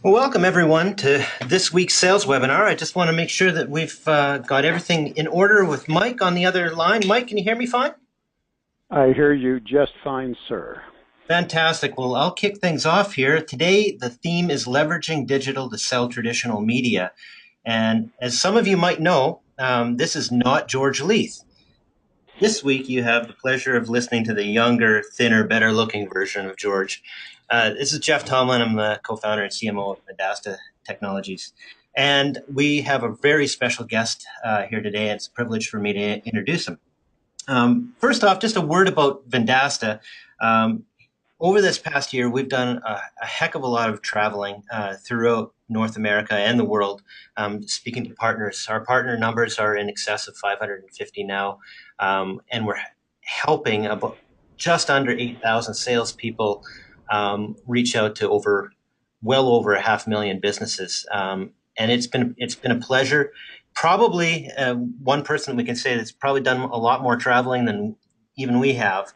Well, welcome everyone to this week's sales webinar. I just want to make sure that we've got everything in order with Mike on the other line. Mike, can you hear me fine? I hear you just fine, sir. Fantastic. Well, I'll kick things off here. Today, the theme is leveraging digital to sell traditional media. And as some of you might know, this is not George Leith. This week, you have the pleasure of listening to the younger, thinner, better-looking version of George. This is Jeff Tomlin. I'm the co-founder and CMO of Vendasta Technologies. And we have a very special guest here today. It's a privilege for me to introduce him. First off, just a word about Vendasta. Over this past year, we've done a heck of a lot of traveling throughout North America and the world, speaking to partners. Our partner numbers are in excess of 550 now, and we're helping about just under 8,000 salespeople reach out to well over 500,000 businesses. And it's been a pleasure. Probably one person we can say that's probably done a lot more traveling than even we have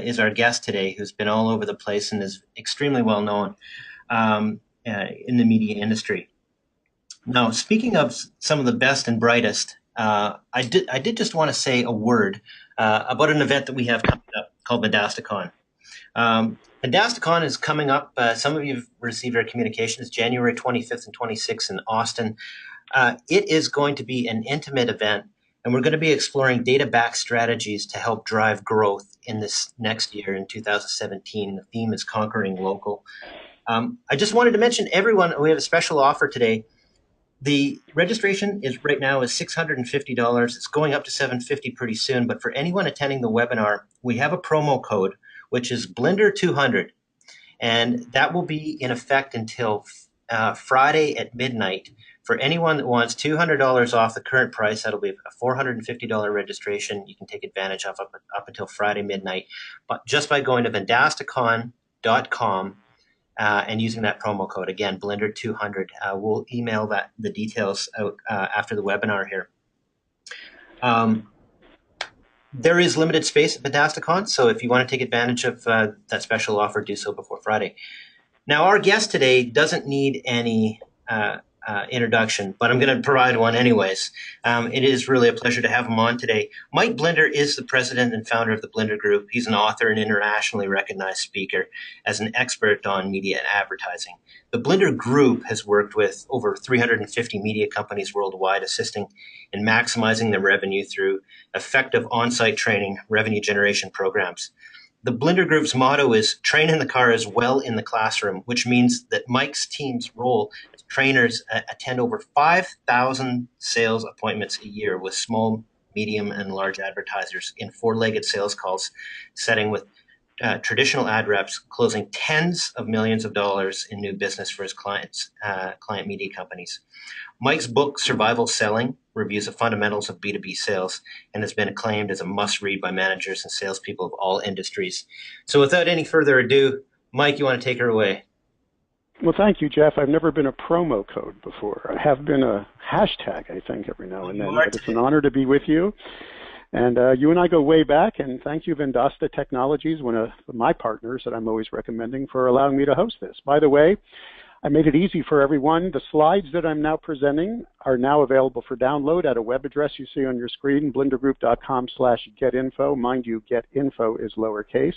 is our guest today, who's been all over the place and is extremely well known in the media industry. Now, speaking of some of the best and brightest, I did just want to say a word about an event that we have coming up called VendastaCon. VendastaCon is coming up. Some of you have received our communications, January 25th and 26th in Austin. It is going to be an intimate event, and we're going to be exploring data-backed strategies to help drive growth in this next year in 2017. The theme is Conquering Local. I just wanted to mention everyone, we have a special offer today. The registration is right now is $650. It's going up to $750 pretty soon. But for anyone attending the webinar, we have a promo code, which is Blinder200. And that will be in effect until Friday at midnight. For anyone that wants $200 off the current price, that'll be a $450 registration. You can take advantage of up until Friday midnight, but just by going to vendastacon.com and using that promo code, again, Blender200. We'll email the details out after the webinar here. There is limited space at VendastaCon, so if you want to take advantage of that special offer, do so before Friday. Now, our guest today doesn't need any introduction, but I'm going to provide one anyways. It is really a pleasure to have him on today. Mike Blinder is the president and founder of the Blinder Group. He's an author and internationally recognized speaker as an expert on media and advertising. The Blinder Group has worked with over 350 media companies worldwide, assisting in maximizing their revenue through effective on-site training, revenue generation programs. The Blinder Group's motto is train in the car as well in the classroom, which means that Mike's team's role as trainers attend over 5,000 sales appointments a year with small, medium, and large advertisers in four-legged sales calls, setting with traditional ad reps, closing tens of millions of dollars in new business for his client media companies. Mike's book, Survival Selling, reviews the fundamentals of B2B sales and has been acclaimed as a must-read by managers and salespeople of all industries. So without any further ado, Mike, you want to take her away? Well, thank you, Jeff. I've never been a promo code before. I have been a hashtag, I think, every now and then. But it's an honor to be with you. And you and I go way back, and thank you, Vendasta Technologies, one of my partners that I'm always recommending, for allowing me to host this. By the way, I made it easy for everyone. The slides that I'm now presenting are now available for download at a web address you see on your screen, blindergroup.com/getinfo. Mind you, getinfo is lowercase.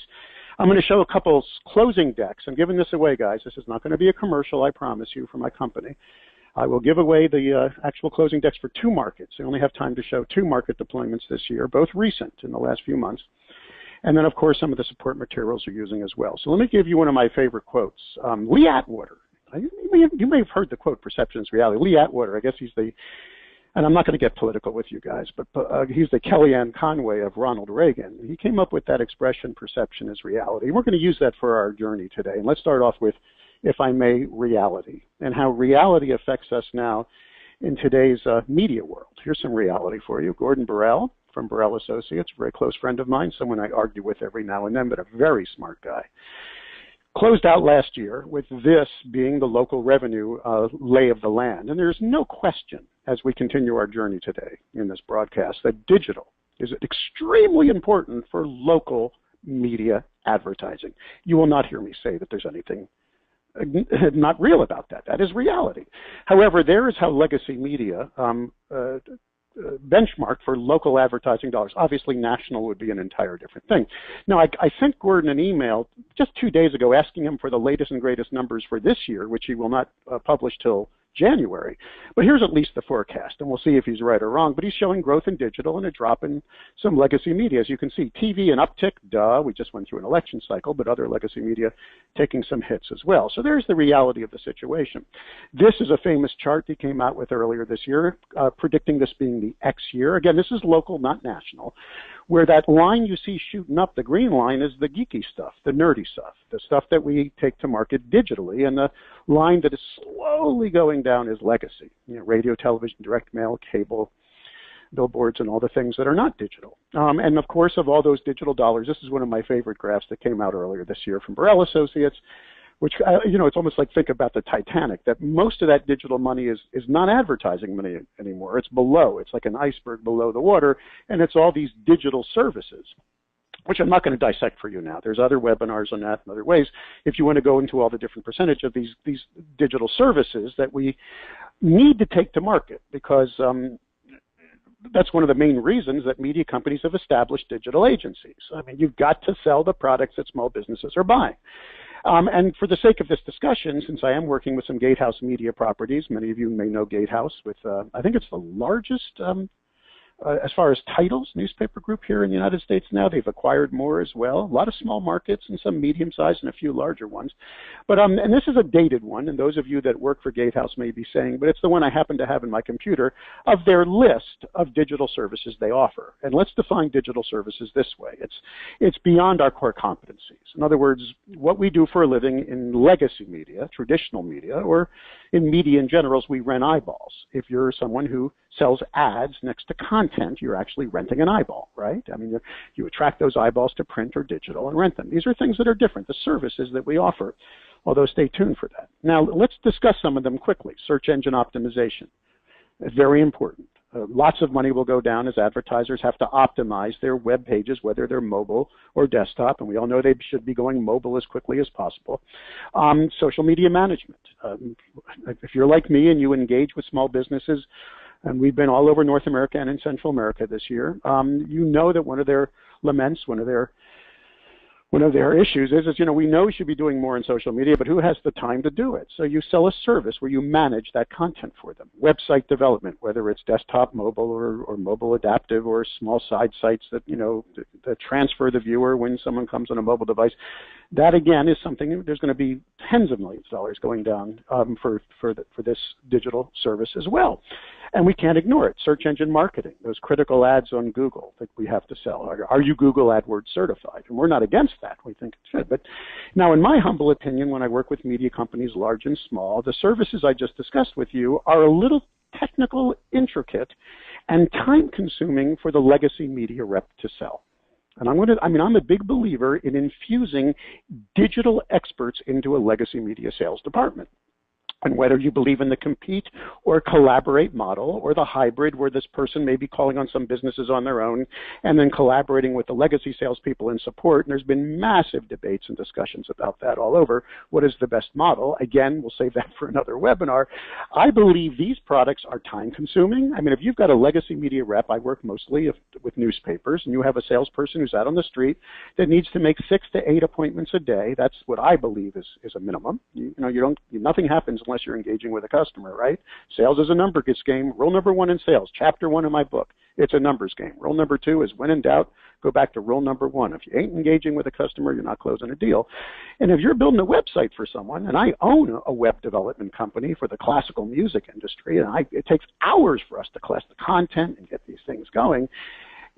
I'm going to show a couple closing decks. I'm giving this away, guys. This is not going to be a commercial, I promise you, for my company. I will give away the actual closing decks for two markets. I only have time to show two market deployments this year, both recent in the last few months. And then, of course, some of the support materials you're using as well. So let me give you one of my favorite quotes. Lee Atwater. You may have heard the quote, "Perception is reality." Lee Atwater, I guess he's the, and I'm not going to get political with you guys, but he's the Kellyanne Conway of Ronald Reagan. He came up with that expression, perception is reality. We're going to use that for our journey today. And let's start off with, if I may, reality, and how reality affects us now in today's media world. Here's some reality for you. Gordon Burrell from Burrell Associates, a very close friend of mine, someone I argue with every now and then, but a very smart guy. Closed out last year with this being the local revenue lay of the land. And there's no question as we continue our journey today in this broadcast that digital is extremely important for local media advertising. You will not hear me say that there's anything not real about that. That is reality. However, there is how legacy media benchmark for local advertising dollars. Obviously, national would be an entire different thing. Now, I sent Gordon an email just 2 days ago asking him for the latest and greatest numbers for this year, which he will not publish till January. But here's at least the forecast, and we'll see if he's right or wrong. But he's showing growth in digital and a drop in some legacy media. As you can see, TV an uptick, duh, we just went through an election cycle, but other legacy media taking some hits as well. So there's the reality of the situation. This is a famous chart he came out with earlier this year, predicting this being the X year. Again, this is local, not national, where that line you see shooting up, the green line, is the geeky stuff, the nerdy stuff, the stuff that we take to market digitally, and the line that is slowly going down is legacy, radio, television, direct mail, cable, billboards, and all the things that are not digital. And of course, of all those digital dollars, this is one of my favorite graphs that came out earlier this year from Burrell Associates, which, it's almost like think about the Titanic, that most of that digital money is not advertising money anymore. It's below. It's like an iceberg below the water, and it's all these digital services, which I'm not going to dissect for you now. There's other webinars on that and other ways if you want to go into all the different percentage of these digital services that we need to take to market, because that's one of the main reasons that media companies have established digital agencies. I mean, you've got to sell the products that small businesses are buying. And for the sake of this discussion, since I am working with some Gatehouse media properties, many of you may know Gatehouse with, I think it's the largest, as far as titles, newspaper group here in the United States now. They've acquired more as well. A lot of small markets and some medium-sized and a few larger ones. But and this is a dated one, and those of you that work for Gatehouse may be saying, but it's the one I happen to have in my computer, of their list of digital services they offer. And let's define digital services this way. It's beyond our core competencies. In other words, what we do for a living in legacy media, traditional media, or in media in general, is we rent eyeballs. If you're someone who sells ads next to content, you're actually renting an eyeball, right? I mean, you attract those eyeballs to print or digital and rent them. These are things that are different, the services that we offer, although stay tuned for that. Now, let's discuss some of them quickly. Search engine optimization, very important. Lots of money will go down as advertisers have to optimize their web pages, whether they're mobile or desktop, and we all know they should be going mobile as quickly as possible. Social media management. If you're like me and you engage with small businesses, and we've been all over North America and in Central America this year, you know that one of their laments, one of their issues is, we know we should be doing more in social media, but who has the time to do it? So you sell a service where you manage that content for them. Website development, whether it's desktop, mobile, or mobile adaptive, or small side sites that, that transfer the viewer when someone comes on a mobile device. That, again, is something, there's going to be tens of millions of dollars going down for this digital service as well. And we can't ignore it. Search engine marketing, those critical ads on Google that we have to sell. Are you Google AdWords certified? And we're not against that. We think it should. But now, in my humble opinion, when I work with media companies large and small, the services I just discussed with you are a little technical, intricate, and time-consuming for the legacy media rep to sell. And I'm a big believer in infusing digital experts into a legacy media sales department. And whether you believe in the compete or collaborate model, or the hybrid where this person may be calling on some businesses on their own and then collaborating with the legacy salespeople in support, and there's been massive debates and discussions about that all over. What is the best model? Again, we'll save that for another webinar. I believe these products are time consuming. I mean, if you've got a legacy media rep, I work mostly with newspapers, and you have a salesperson who's out on the street that needs to make 6 to 8 appointments a day. That's what I believe is a minimum. Nothing happens unless you're engaging with a customer, right? Sales is a numbers game. Rule number 1 in sales, chapter 1 in my book. It's a numbers game. Rule number 2 is when in doubt, go back to rule number 1. If you ain't engaging with a customer, you're not closing a deal. And if you're building a website for someone, and I own a web development company for the classical music industry, and it takes hours for us to class the content and get these things going,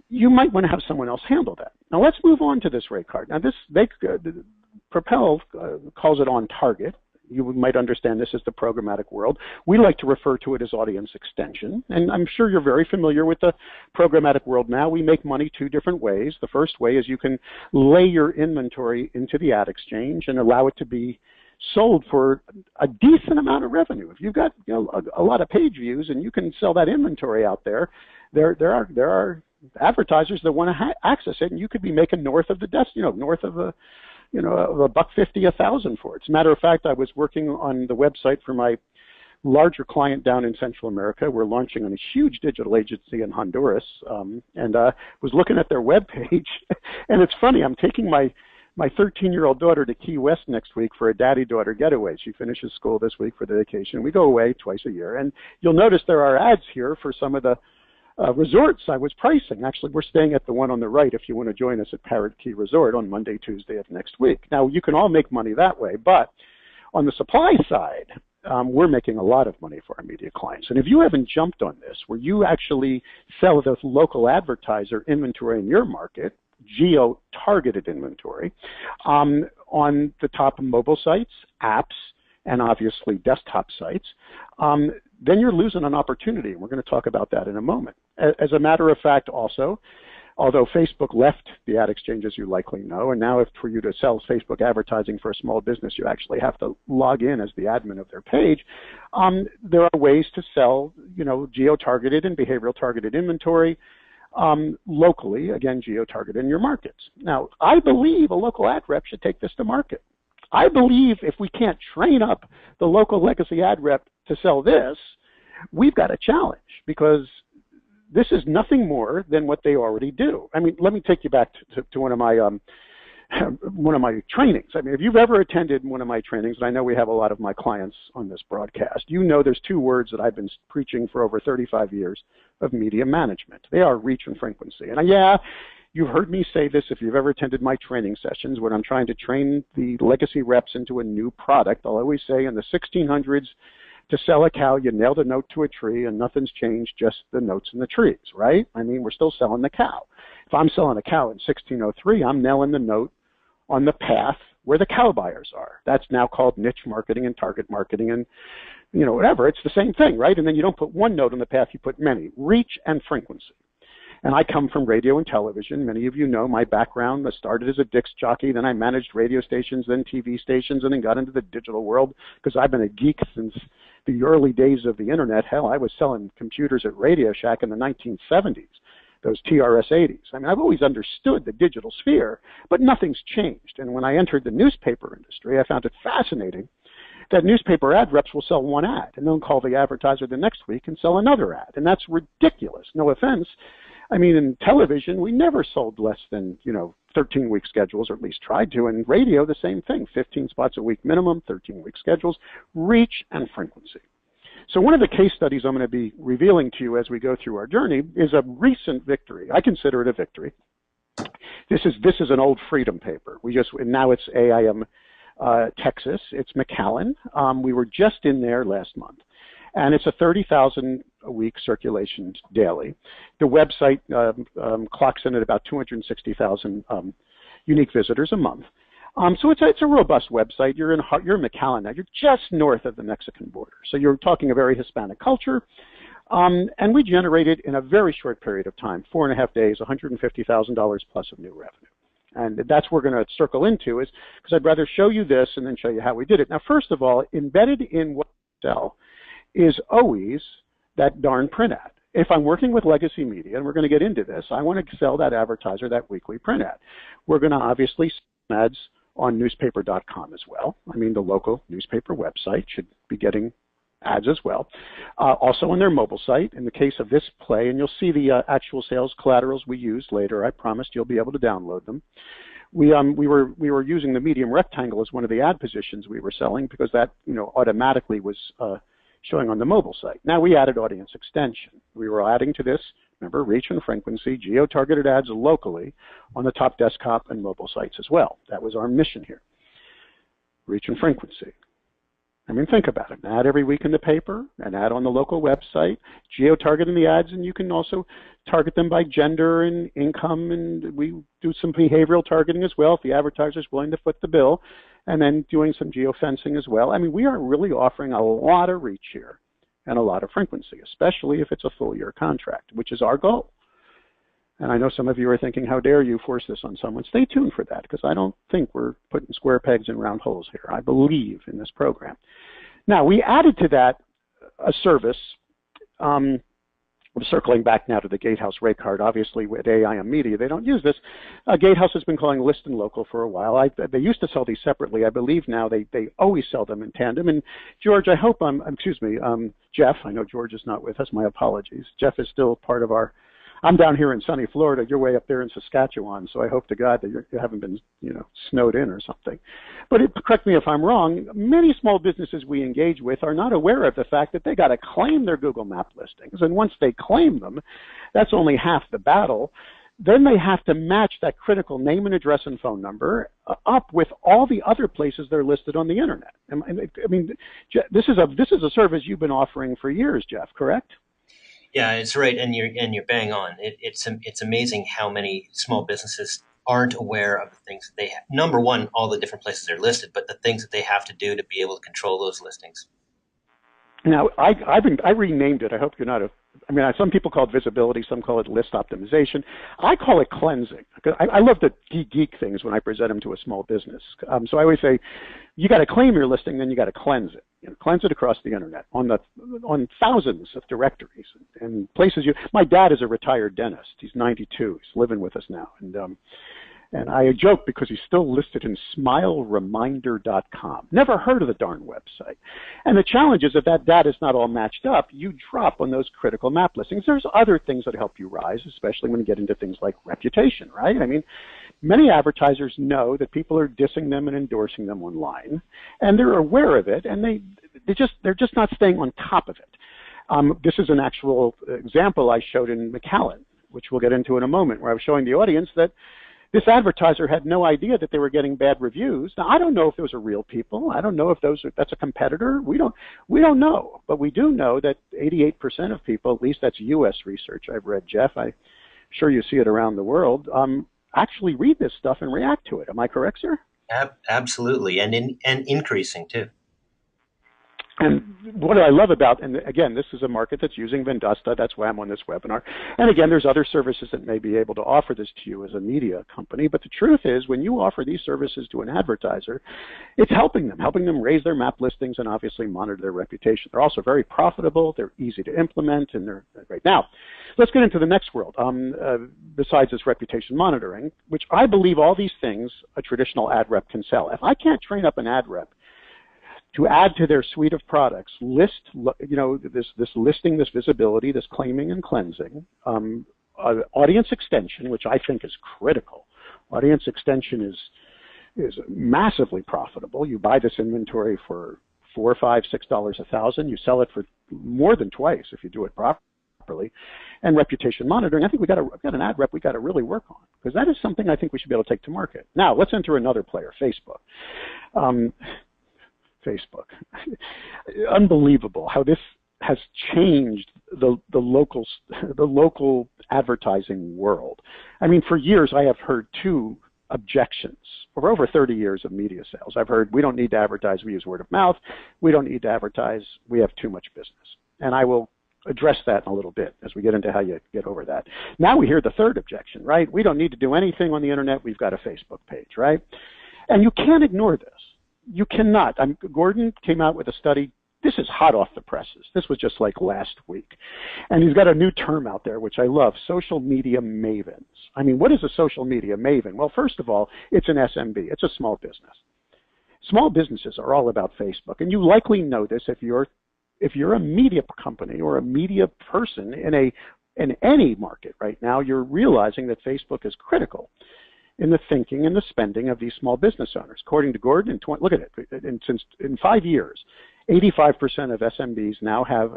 you might want to have someone else handle that. Now let's move on to this rate card. Now Propel calls it on target. You might understand this as the programmatic world. We like to refer to it as audience extension. And I'm sure you're very familiar with the programmatic world now. We make money 2 different ways. The first way is you can lay your inventory into the ad exchange and allow it to be sold for a decent amount of revenue. If you've got a lot of page views and you can sell that inventory out there, there are advertisers that want to access it, and you could be making north of the north of $150, 1,000 for it. As a matter of fact, I was working on the website for my larger client down in Central America. We're launching on a huge digital agency in Honduras, and was looking at their webpage. And it's funny, I'm taking my 13-year-old daughter to Key West next week for a daddy-daughter getaway. She finishes school this week for the vacation. We go away twice a year. And you'll notice there are ads here for some of the resorts I was pricing. Actually, we're staying at the one on the right if you want to join us at Parrot Key Resort on Monday, Tuesday of next week. Now, you can all make money that way, but on the supply side, we're making a lot of money for our media clients. And if you haven't jumped on this, where you actually sell the local advertiser inventory in your market, geo-targeted inventory, on the top mobile sites, apps, and obviously desktop sites, then you're losing an opportunity. And we're going to talk about that in a moment. As a matter of fact, also, although Facebook left the ad exchange, as you likely know, and now if for you to sell Facebook advertising for a small business, you actually have to log in as the admin of their page, there are ways to sell, geo-targeted and behavioral targeted inventory locally, again, geo-targeted in your markets. Now, I believe a local ad rep should take this to market. I believe if we can't train up the local legacy ad rep to sell this, we've got a challenge, because this is nothing more than what they already do. I mean, let me take you back to one of my trainings. I mean, if you've ever attended one of my trainings, and I know we have a lot of my clients on this broadcast, there's two words that I've been preaching for over 35 years of media management. They are reach and frequency. And you've heard me say this if you've ever attended my training sessions when I'm trying to train the legacy reps into a new product. I'll always say in the 1600s, to sell a cow, you nailed a note to a tree and nothing's changed, just the notes in the trees, right? I mean, we're still selling the cow. If I'm selling a cow in 1603, I'm nailing the note on the path where the cow buyers are. That's now called niche marketing and target marketing and, whatever. It's the same thing, right? And then you don't put one note on the path, you put many. Reach and frequency. And I come from radio and television. Many of you know my background. I started as a disc jockey, then I managed radio stations, then TV stations, and then got into the digital world because I've been a geek since the early days of the internet. Hell, I was selling computers at Radio Shack in the 1970s, those TRS-80s. I mean, I've always understood the digital sphere, but nothing's changed. And when I entered the newspaper industry, I found it fascinating that newspaper ad reps will sell one ad and then call the advertiser the next week and sell another ad. And that's ridiculous. No offense. I mean, in television, we never sold less than, 13-week schedules, or at least tried to. And radio, the same thing, 15 spots a week minimum, 13-week schedules, reach and frequency. So one of the case studies I'm going to be revealing to you as we go through our journey is a recent victory. I consider it a victory. This is an old Freedom paper. Now it's AIM Texas. It's McAllen. We were just in there last month. And it's a 30,000 a week circulation daily. The website clocks in at about 260,000 unique visitors a month. So it's a robust website. You're in McAllen now. You're just north of the Mexican border. So you're talking a very Hispanic culture. And we generated in a very short period of time, 4.5 days, $150,000 plus of new revenue. And that's what we're going to circle into, is because I'd rather show you this and then show you how we did it. Now, first of all, embedded in what we sell is always that darn print ad. If I'm working with legacy media, and we're going to get into this, I want to sell that advertiser that weekly print ad. We're going to obviously sell ads on newspaper.com as well. I mean, the local newspaper website should be getting ads as well. Also on their mobile site. In the case of this play, and you'll see the actual sales collaterals we used later. I promised you'll be able to download them. We were using the medium rectangle as one of the ad positions we were selling because that automatically was showing on the mobile site. Now we added audience extension. We were adding to this, remember, reach and frequency, geo-targeted ads locally on the top desktop and mobile sites as well. That was our mission here. Reach and frequency. I mean, think about it. An ad every week in the paper, an ad on the local website, geo-targeting the ads, and you can also target them by gender and income, and we do some behavioral targeting as well if the advertiser is willing to foot the bill, and then doing some geofencing as well. I mean, we are really offering a lot of reach here and a lot of frequency, especially if it's a full-year contract, which is our goal. And I know some of you are thinking, how dare you force this on someone? Stay tuned for that, because I don't think we're putting square pegs in round holes here. I believe in this program. Now, we added to that a service We're circling back now to the Gatehouse rate card. Obviously, with AIM Media, they don't use this. Gatehouse has been calling list and local for a while. They used to sell these separately. I believe now they always sell them in tandem. And George, I hope Jeff, I know George is not with us. My apologies. Jeff is still part of our. I'm down here in sunny Florida. You're way up there in Saskatchewan, so I hope to God that you haven't been, snowed in or something. But correct me if I'm wrong, many small businesses we engage with are not aware of the fact that they got to claim their Google Map listings. And once they claim them, that's only half the battle. Then they have to match that critical name and address and phone number up with all the other places they're listed on the internet. I mean, this is a service you've been offering for years, Jeff, correct? Yeah, it's right, and you're bang on. It's amazing how many small businesses aren't aware of the things that they have. Number one, all the different places they're listed, but the things that they have to do to be able to control those listings. Now, I renamed it. I hope you're not some people call it visibility, some call it list optimization. I call it cleansing. I love to geek things when I present them to a small business. So I always say, you got to claim your listing, then you got to cleanse it. Cleanse it across the internet on thousands of directories and places. My dad is a retired dentist. He's 92. He's living with us now, and I joke because he's still listed in smilereminder.com. Never heard of the darn website. And the challenge is if that data is not all matched up, you drop on those critical map listings. There's other things that help you rise, especially when you get into things like reputation, right? I mean, many advertisers know that people are dissing them and endorsing them online, and they're aware of it, and they're just not staying on top of it. This is an actual example I showed in McAllen, which we'll get into in a moment, where I was showing the audience that this advertiser had no idea that they were getting bad reviews. Now, I don't know if those are real people. I don't know if that's a competitor. We don't know, but we do know that 88% of people, at least that's U.S. research I've read, Jeff. I'm sure you see it around the world. Actually read this stuff and react to it. Am I correct, sir? Absolutely, and increasing too. And what I love about, and again, this is a market that's using Vendasta. That's why I'm on this webinar. And again, there's other services that may be able to offer this to you as a media company. But the truth is, when you offer these services to an advertiser, it's helping them raise their map listings and obviously monitor their reputation. They're also very profitable. They're easy to implement, and they're great. Now, let's get into the next world. Besides this reputation monitoring, which I believe all these things a traditional ad rep can sell. If I can't train up an ad rep to add to their suite of products, this listing, this visibility, this claiming and cleansing, audience extension, which I think is critical. Audience extension is massively profitable. You buy this inventory for $4, $5, $6 a thousand. You sell it for more than twice if you do it properly. And reputation monitoring, I think we've got an ad rep we got to really work on, because that is something I think we should be able to take to market. Now, let's enter another player, Facebook. Facebook. Unbelievable how this has changed the local advertising world. I mean, for years I have heard two objections. For over 30 years of media sales, I've heard we don't need to advertise, we use word of mouth. We don't need to advertise, we have too much business. And I will address that in a little bit as we get into how you get over that. Now we hear the third objection, right? We don't need to do anything on the internet, we've got a Facebook page, right? And you can't ignore this. You cannot. Gordon came out with a study. This is hot off the presses. This was just like last week. And he's got a new term out there, which I love, social media mavens. I mean, what is a social media maven? Well, first of all, it's an SMB. It's a small business. Small businesses are all about Facebook. And you likely know this if you're a media company or a media person in any market right now, you're realizing that Facebook is critical in the thinking and the spending of these small business owners. According to Gordon, look at it, in 5 years, 85% of SMBs now have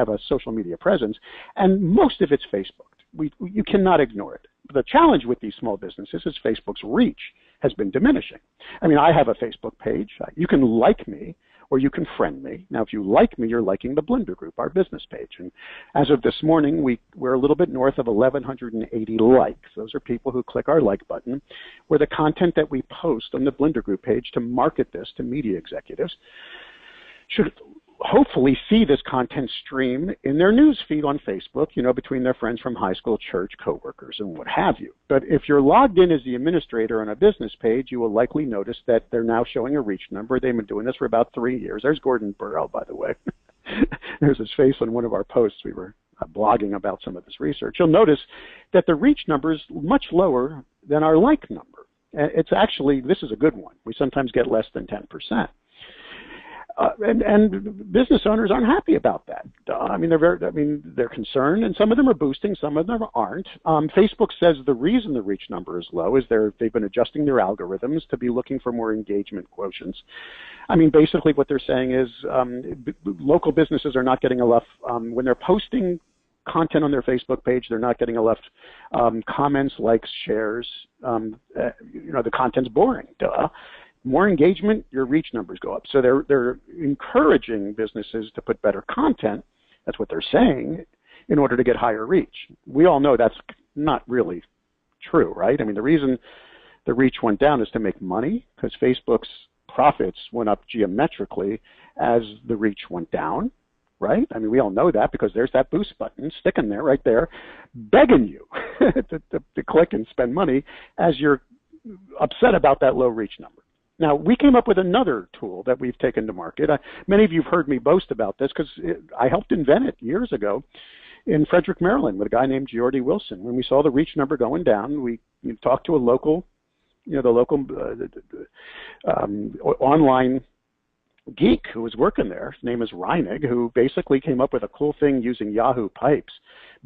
a social media presence, and most of it's Facebook. You cannot ignore it. The challenge with these small businesses is Facebook's reach has been diminishing. I mean, I have a Facebook page. You can like me, or you can friend me. Now, if you like me, you're liking the Blender Group, our business page. And as of this morning, we're a little bit north of 1,180 likes. Those are people who click our like button, where the content that we post on the Blender Group page to market this to media executives should hopefully see this content stream in their news feed on Facebook, between their friends from high school, church, coworkers, and what have you. But if you're logged in as the administrator on a business page, you will likely notice that they're now showing a reach number. They've been doing this for about 3 years. There's Gordon Burrell, by the way. There's his face on one of our posts. blogging about some of this research, you'll notice that the reach number is much lower than our like number. It's actually, this is a good one. We sometimes get less than 10%. And business owners aren't happy about that. They're concerned, and some of them are boosting, some of them aren't. Facebook says the reason the reach number is low is they've been adjusting their algorithms to be looking for more engagement quotients. Basically what they're saying is local businesses are not getting enough, when they're posting content on their Facebook page, they're not getting enough comments, likes, shares. The content's boring, duh. More engagement, your reach numbers go up. So they're encouraging businesses to put better content, that's what they're saying, in order to get higher reach. We all know that's not really true, right? The reason the reach went down is to make money, because Facebook's profits went up geometrically as the reach went down, right? We all know that because there's that boost button sticking there, right there, begging you to click and spend money as you're upset about that low reach number. Now, we came up with another tool that we've taken to market. Many of you have heard me boast about this because I helped invent it years ago in Frederick, Maryland, with a guy named Geordie Wilson. When we saw the reach number going down, we talked to a local, online geek who was working there. His name is Reinig, who basically came up with a cool thing using Yahoo pipes,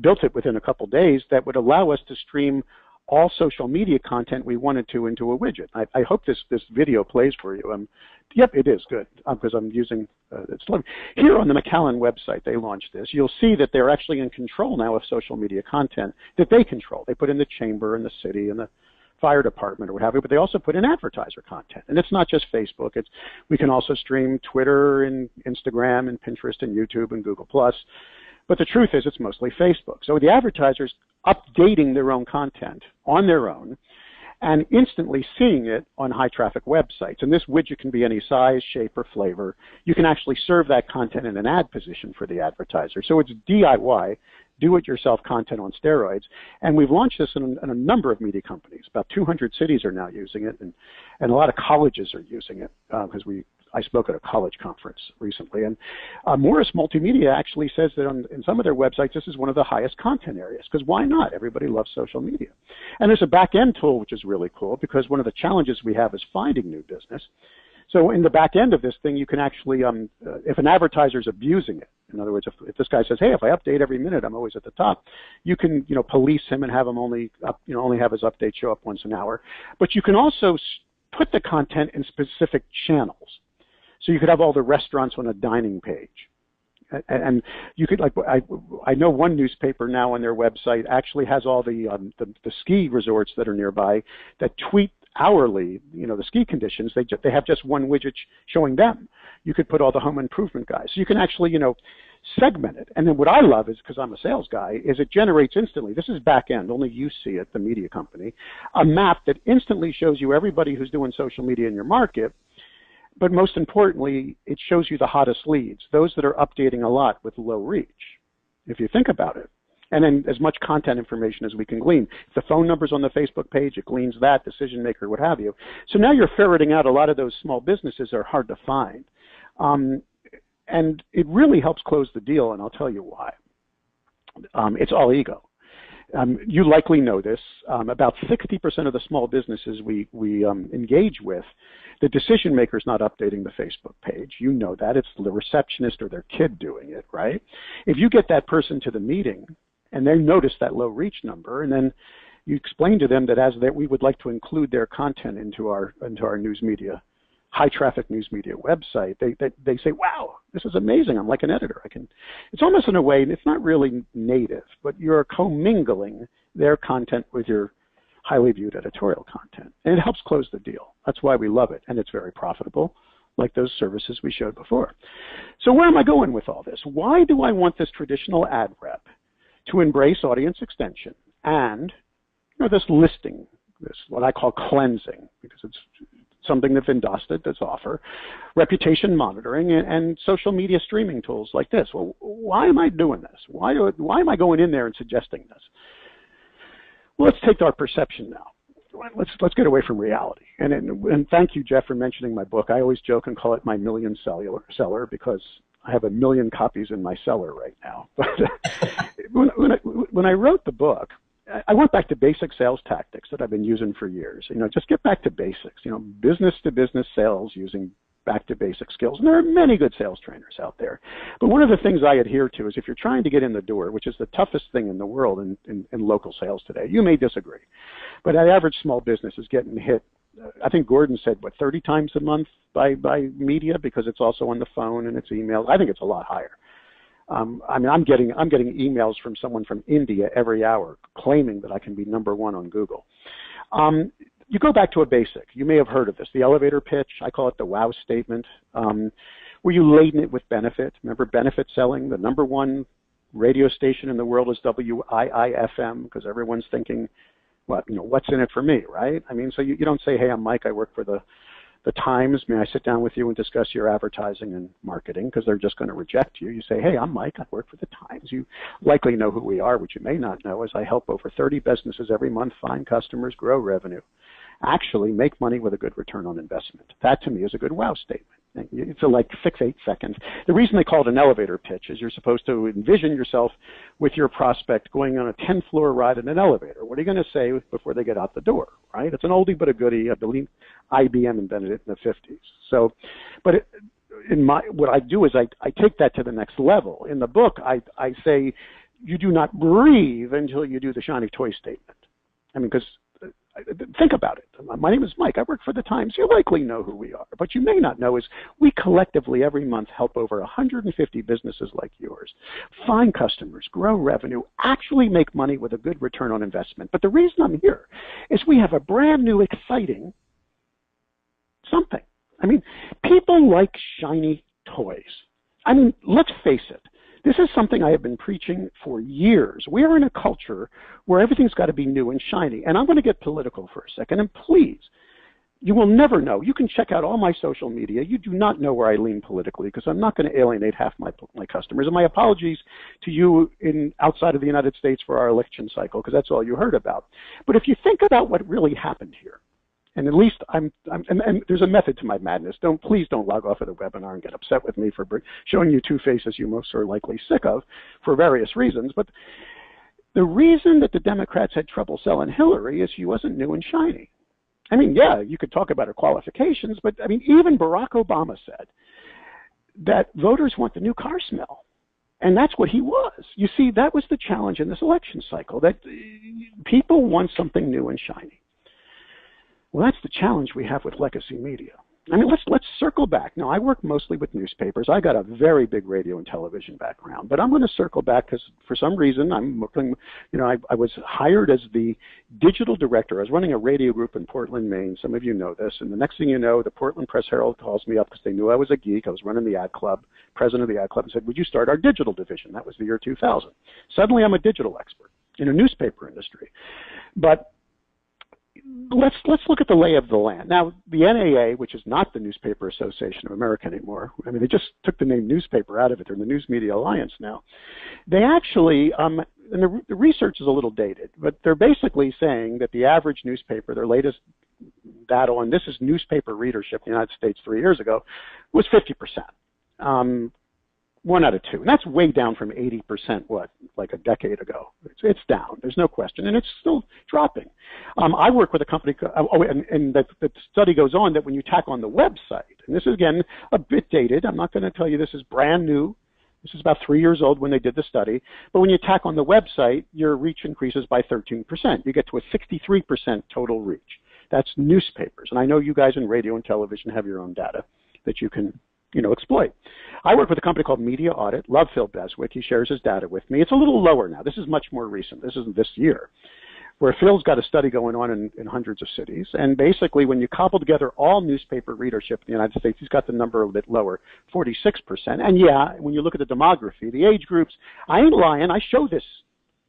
built it within a couple days that would allow us to stream all social media content we wanted to into a widget. I hope this video plays for you. Yep, it is good because I'm using it's here on the Macallan website. They launched this. You'll see that they're actually in control now of social media content that they control. They put in the chamber and the city and the fire department or what have you, but they also put in advertiser content. And it's not just Facebook. We can also stream Twitter and Instagram and Pinterest and YouTube and Google+. But the truth is it's mostly Facebook. So the advertisers updating their own content on their own and instantly seeing it on high traffic websites. And this widget can be any size, shape, or flavor. You can actually serve that content in an ad position for the advertiser. So it's DIY, do-it-yourself content on steroids. And we've launched this in a number of media companies. About 200 cities are now using it, and a lot of colleges are using it because I spoke at a college conference recently, and Morris Multimedia actually says that in some of their websites, this is one of the highest content areas, because why not? Everybody loves social media. And there's a back-end tool, which is really cool, because one of the challenges we have is finding new business. So in the back end of this thing, you can actually, if an advertiser is abusing it, in other words, if this guy says, hey, if I update every minute, I'm always at the top, you can, police him and have him only have his update show up once an hour. But you can also put the content in specific channels. So you could have all the restaurants on a dining page. And you could, I know one newspaper now on their website actually has all the ski resorts that are nearby that tweet hourly, the ski conditions. They have just one widget showing them. You could put all the home improvement guys. So you can actually, segment it. And then what I love is, because I'm a sales guy, is it generates instantly, this is back end, only you see it, the media company, a map that instantly shows you everybody who's doing social media in your market. But most importantly, it shows you the hottest leads, those that are updating a lot with low reach, if you think about it. And then as much content information as we can glean. If the phone number's on the Facebook page, it gleans that, decision maker, what have you. So now you're ferreting out a lot of those small businesses that are hard to find. And it really helps close the deal, and I'll tell you why. It's all ego. You likely know this. About 60% of the small businesses we engage with, the decision maker is not updating the Facebook page. You know that. It's the receptionist or their kid doing it, right? If you get that person to the meeting and they notice that low reach number, and then you explain to them that we would like to include their content into our news media, high traffic news media website, they say, wow, this is amazing. I'm like an editor. It's almost in a way, it's not really native, but you're commingling their content with your highly viewed editorial content. And it helps close the deal. That's why we love it. And it's very profitable, like those services we showed before. So where am I going with all this? Why do I want this traditional ad rep to embrace audience extension and this listing, this what I call cleansing, because it's something that Vendasta does offer, reputation monitoring, and social media streaming tools like this? Well, why am I doing this? Why am I going in there and suggesting this? Well, let's take our perception now. Let's get away from reality. And thank you, Jeff, for mentioning my book. I always joke and call it my millionth seller because I have 1 million copies in my cellar right now. But when I wrote the book, I went back to basic sales tactics that I've been using for years. Just get back to basics. Business to business sales using back to basic skills. And there are many good sales trainers out there. But one of the things I adhere to is if you're trying to get in the door, which is the toughest thing in the world in local sales today, you may disagree, but an average small business is getting hit. I think Gordon said, 30 times a month by media, because it's also on the phone and it's emails. I think it's a lot higher. I'm getting emails from someone from India every hour claiming that I can be number one on Google. You go back to a basic. You may have heard of this, the elevator pitch. I call it the wow statement. Where you laden it with benefit. Remember benefit selling? The number one radio station in the world is WIIFM, because everyone's thinking, what's in it for me, right? So you don't say, hey, I'm Mike, I work for the Times. May I sit down with you and discuss your advertising and marketing? Because they're just going to reject you. You say, hey, I'm Mike, I work for the Times. You likely know who we are. What you may not know is I help over 30 businesses every month find customers, grow revenue, actually make money with a good return on investment. That to me is a good wow statement. It's like 6-8 seconds. The reason they call it an elevator pitch is you're supposed to envision yourself with your prospect going on a 10-floor ride in an elevator. What are you going to say before they get out the door, right? It's an oldie but a goodie. I believe IBM invented it in the 50s. So, but what I do is I take that to the next level. In the book, I say you do not breathe until you do the shiny toy statement. Because think about it. My name is Mike. I work for the Times. You likely know who we are. But you may not know is we collectively every month help over 150 businesses like yours find customers, grow revenue, actually make money with a good return on investment. But the reason I'm here is we have a brand new, exciting something. People like shiny toys. Let's face it. This is something I have been preaching for years. We are in a culture where everything's got to be new and shiny. And I'm going to get political for a second. And please, you will never know. You can check out all my social media. You do not know where I lean politically, because I'm not going to alienate half my customers. And my apologies to you outside of the United States for our election cycle, because that's all you heard about. But if you think about what really happened here, and at least and there's a method to my madness. Please don't log off of the webinar and get upset with me for showing you two faces you most are likely sick of for various reasons. But the reason that the Democrats had trouble selling Hillary is she wasn't new and shiny. Yeah, you could talk about her qualifications, but even Barack Obama said that voters want the new car smell. And that's what he was. You see, that was the challenge in this election cycle, that people want something new and shiny. Well, that's the challenge we have with legacy media. Let's circle back. Now, I work mostly with newspapers. I got a very big radio and television background, but I'm going to circle back because for some reason I'm looking, I was hired as the digital director. I was running a radio group in Portland, Maine. Some of you know this. And the next thing you know, the Portland Press Herald calls me up because they knew I was a geek. I was running the ad club, president of the ad club, and said, would you start our digital division? That was the year 2000. Suddenly I'm a digital expert in a newspaper industry. But let's look at the lay of the land. Now, the NAA, which is not the Newspaper Association of America anymore, they just took the name newspaper out of it. They're in the News Media Alliance now. They actually, and the research is a little dated, but they're basically saying that the average newspaper, their latest data on this is newspaper readership in the United States 3 years ago, was 50%. 1 out of 2. And that's way down from 80%, like a decade ago. It's down. There's no question. And it's still dropping. I work with a company, and the study goes on that when you tack on the website, and this is, again, a bit dated. I'm not going to tell you this is brand new. This is about 3 years old when they did the study. But when you tack on the website, your reach increases by 13%. You get to a 63% total reach. That's newspapers. And I know you guys in radio and television have your own data that you can exploit. I work with a company called Media Audit. Love Phil Beswick. He shares his data with me. It's a little lower now. This is much more recent. This isn't this year, where Phil's got a study going on in hundreds of cities. And basically, when you cobble together all newspaper readership in the United States, he's got the number a bit lower, 46%. And yeah, when you look at the demography, the age groups, I ain't lying. I show this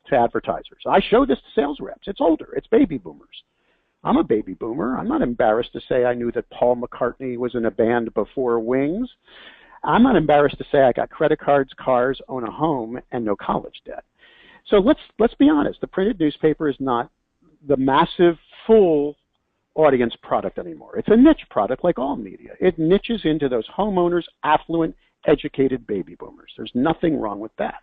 to advertisers. I show this to sales reps. It's older. It's baby boomers. I'm a baby boomer. I'm not embarrassed to say I knew that Paul McCartney was in a band before Wings. I'm not embarrassed to say I got credit cards, cars, own a home, and no college debt. So let's be honest. The printed newspaper is not the massive, full audience product anymore. It's a niche product like all media. It niches into those homeowners, affluent, educated baby boomers. There's nothing wrong with that.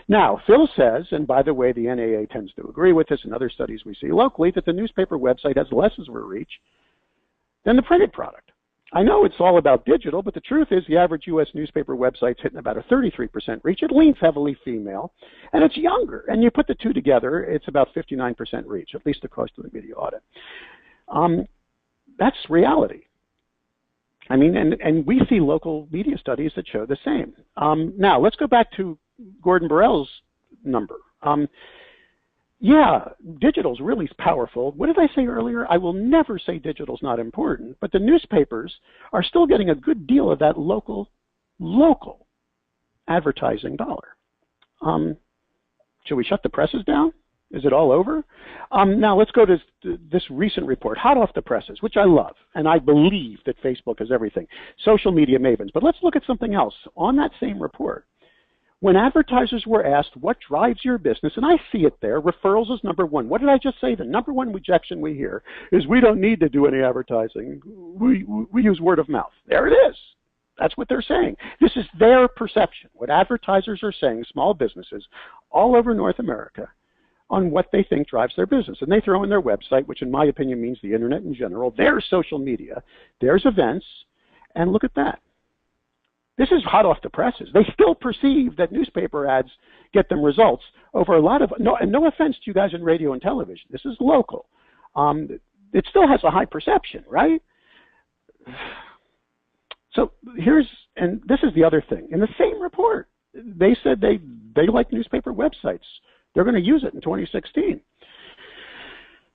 Now, Phil says, and by the way, the NAA tends to agree with this and other studies we see locally, that the newspaper website has less of a reach than the printed product. I know it's all about digital, but the truth is the average U.S. newspaper website's hitting about a 33% reach. It leans heavily female, and it's younger. And you put the two together, it's about 59% reach, at least according to the media audit. That's reality. I mean, and we see local media studies that show the same. Now, let's go back to Gordon Burrell's number. Yeah, digital's really powerful. What did I say earlier? I will never say digital's not important, but the newspapers are still getting a good deal of that local advertising dollar. Should we shut the presses down? Is it all over? Now let's go to this recent report, hot off the presses, which I love, and I believe that Facebook is everything. Social media mavens. But let's look at something else. On that same report, when advertisers were asked what drives your business, and I see it there, referrals is number one. What did I just say? The number one rejection we hear is we don't need to do any advertising. We use word of mouth. There it is. That's what they're saying. This is their perception, what advertisers are saying, small businesses all over North America, on what they think drives their business. And they throw in their website, which in my opinion means the internet in general, their social media, there's events, and look at that. This is hot off the presses. They still perceive that newspaper ads get them results over a lot of, no offense to you guys in radio and television, this is local. It still has a high perception, right? So and this is the other thing. In the same report, they said they like newspaper websites. They're going to use it in 2016.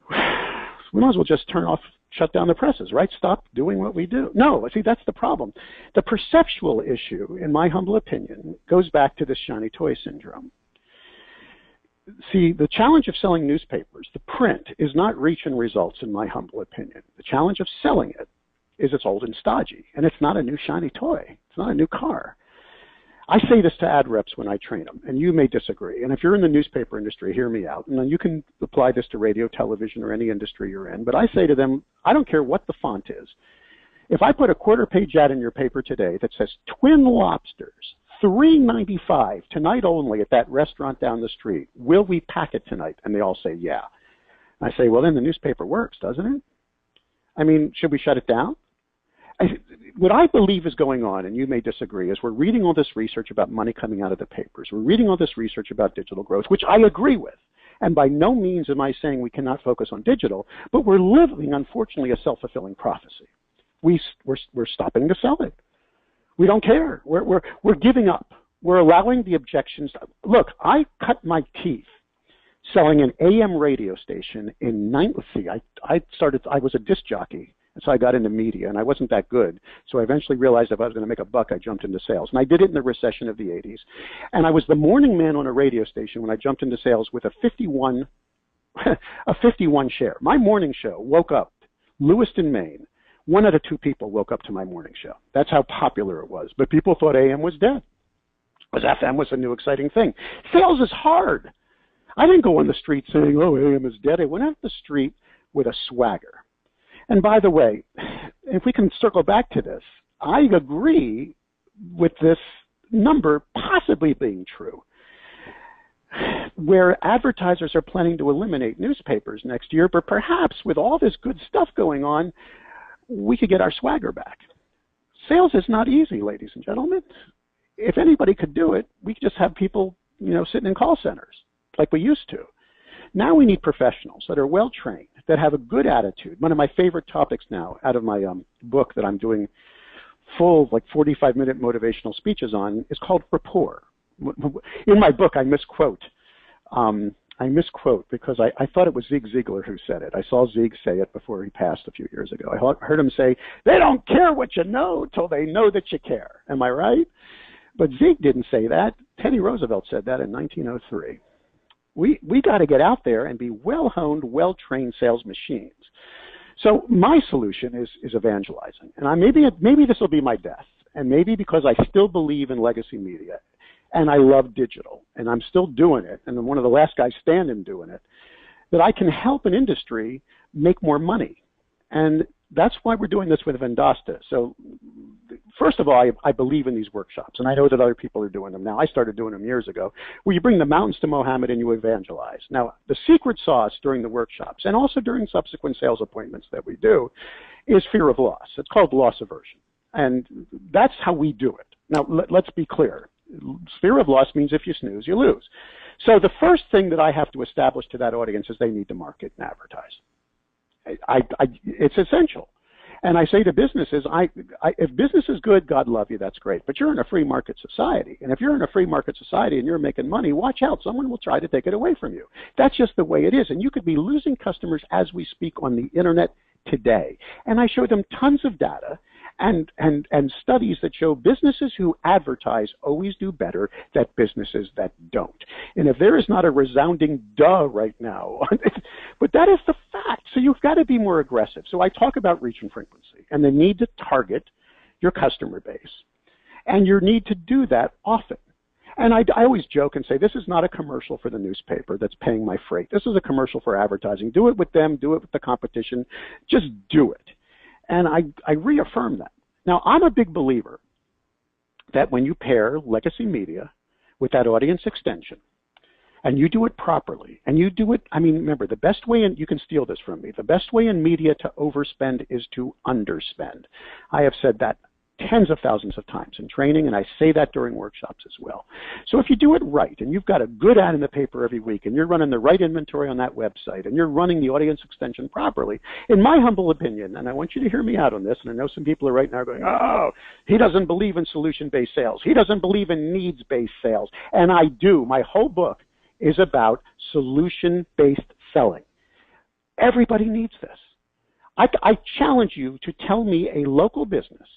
We might as well just shut down the presses, right? Stop doing what we do. No, see, that's the problem. The perceptual issue, in my humble opinion, goes back to this shiny toy syndrome. See, the challenge of selling newspapers, the print, is not reach and results, in my humble opinion. The challenge of selling it is it's old and stodgy, and it's not a new shiny toy. It's not a new car. I say this to ad reps when I train them, and you may disagree. And if you're in the newspaper industry, hear me out. And then you can apply this to radio, television, or any industry you're in. But I say to them, I don't care what the font is. If I put a quarter-page ad in your paper today that says Twin Lobsters, $3.95 tonight only at that restaurant down the street, will we pack it tonight? And they all say, yeah. I say, well, then the newspaper works, doesn't it? I mean, should we shut it down? What I believe is going on, and you may disagree, is we're reading all this research about money coming out of the papers. We're reading all this research about digital growth, which I agree with. And by no means am I saying we cannot focus on digital, but we're living, unfortunately, a self-fulfilling prophecy. We're stopping to sell it. We don't care. We're giving up. We're allowing the objections. Look, I cut my teeth selling an AM radio station in I was a disc jockey. So I got into media, and I wasn't that good. So I eventually realized if I was going to make a buck, I jumped into sales. And I did it in the recession of the 80s. And I was the morning man on a radio station when I jumped into sales with a 51 share. My morning show woke up, Lewiston, Maine. 1 out of 2 people woke up to my morning show. That's how popular it was. But people thought AM was dead, because FM was a new exciting thing. Sales is hard. I didn't go on the street saying, oh, AM is dead. I went out the street with a swagger. And by the way, if we can circle back to this, I agree with this number possibly being true, where advertisers are planning to eliminate newspapers next year, but perhaps with all this good stuff going on, we could get our swagger back. Sales is not easy, ladies and gentlemen. If anybody could do it, we could just have people, sitting in call centers like we used to. Now we need professionals that are well-trained, that have a good attitude. One of my favorite topics now out of my book that I'm doing full, 45-minute motivational speeches on is called rapport. In my book, I misquote. Because I thought it was Zig Ziglar who said it. I saw Zig say it before he passed a few years ago. I heard him say, they don't care what you know till they know that you care. Am I right? But Zig didn't say that. Teddy Roosevelt said that in 1903. We got to get out there and be well-honed, well-trained sales machines. So my solution is evangelizing. And maybe this will be my death. And maybe because I still believe in legacy media and I love digital and I'm still doing it, and I'm one of the last guys standing doing it, that I can help an industry make more money. And that's why we're doing this with Vendasta. So First of all, I believe in these workshops, and I know that other people are doing them now. I started doing them years ago, where you bring the mountains to Mohammed and you evangelize. Now, the secret sauce during the workshops and also during subsequent sales appointments that we do is fear of loss. It's called loss aversion, and that's how we do it. Now, let's be clear. Fear of loss means if you snooze, you lose. So the first thing that I have to establish to that audience is they need to market and advertise. It's essential. And I say to businesses, if business is good, God love you, that's great. But you're in a free market society. And if you're in a free market society and you're making money, watch out. Someone will try to take it away from you. That's just the way it is. And you could be losing customers as we speak on the internet today. And I show them tons of data and studies that show businesses who advertise always do better than businesses that don't. And if there is not a resounding duh right now, but that is the fact. So you've got to be more aggressive. So I talk about reach and frequency and the need to target your customer base. And you need to do that often. And I always joke and say, this is not a commercial for the newspaper that's paying my freight. This is a commercial for advertising. Do it with them. Do it with the competition. Just do it. And I reaffirm that. Now, I'm a big believer that when you pair legacy media with that audience extension, and you do it properly, and you do it, I mean, remember, the best way, and you can steal this from me, the best way in media to overspend is to underspend. I have said that tens of thousands of times in training, and I say that during workshops as well. So if you do it right, and you've got a good ad in the paper every week, and you're running the right inventory on that website, and you're running the audience extension properly, in my humble opinion, and I want you to hear me out on this, and I know some people are right now going, oh, he doesn't believe in solution-based sales. He doesn't believe in needs-based sales. And I do. My whole book is about solution-based selling. Everybody needs this. I challenge you to tell me a local business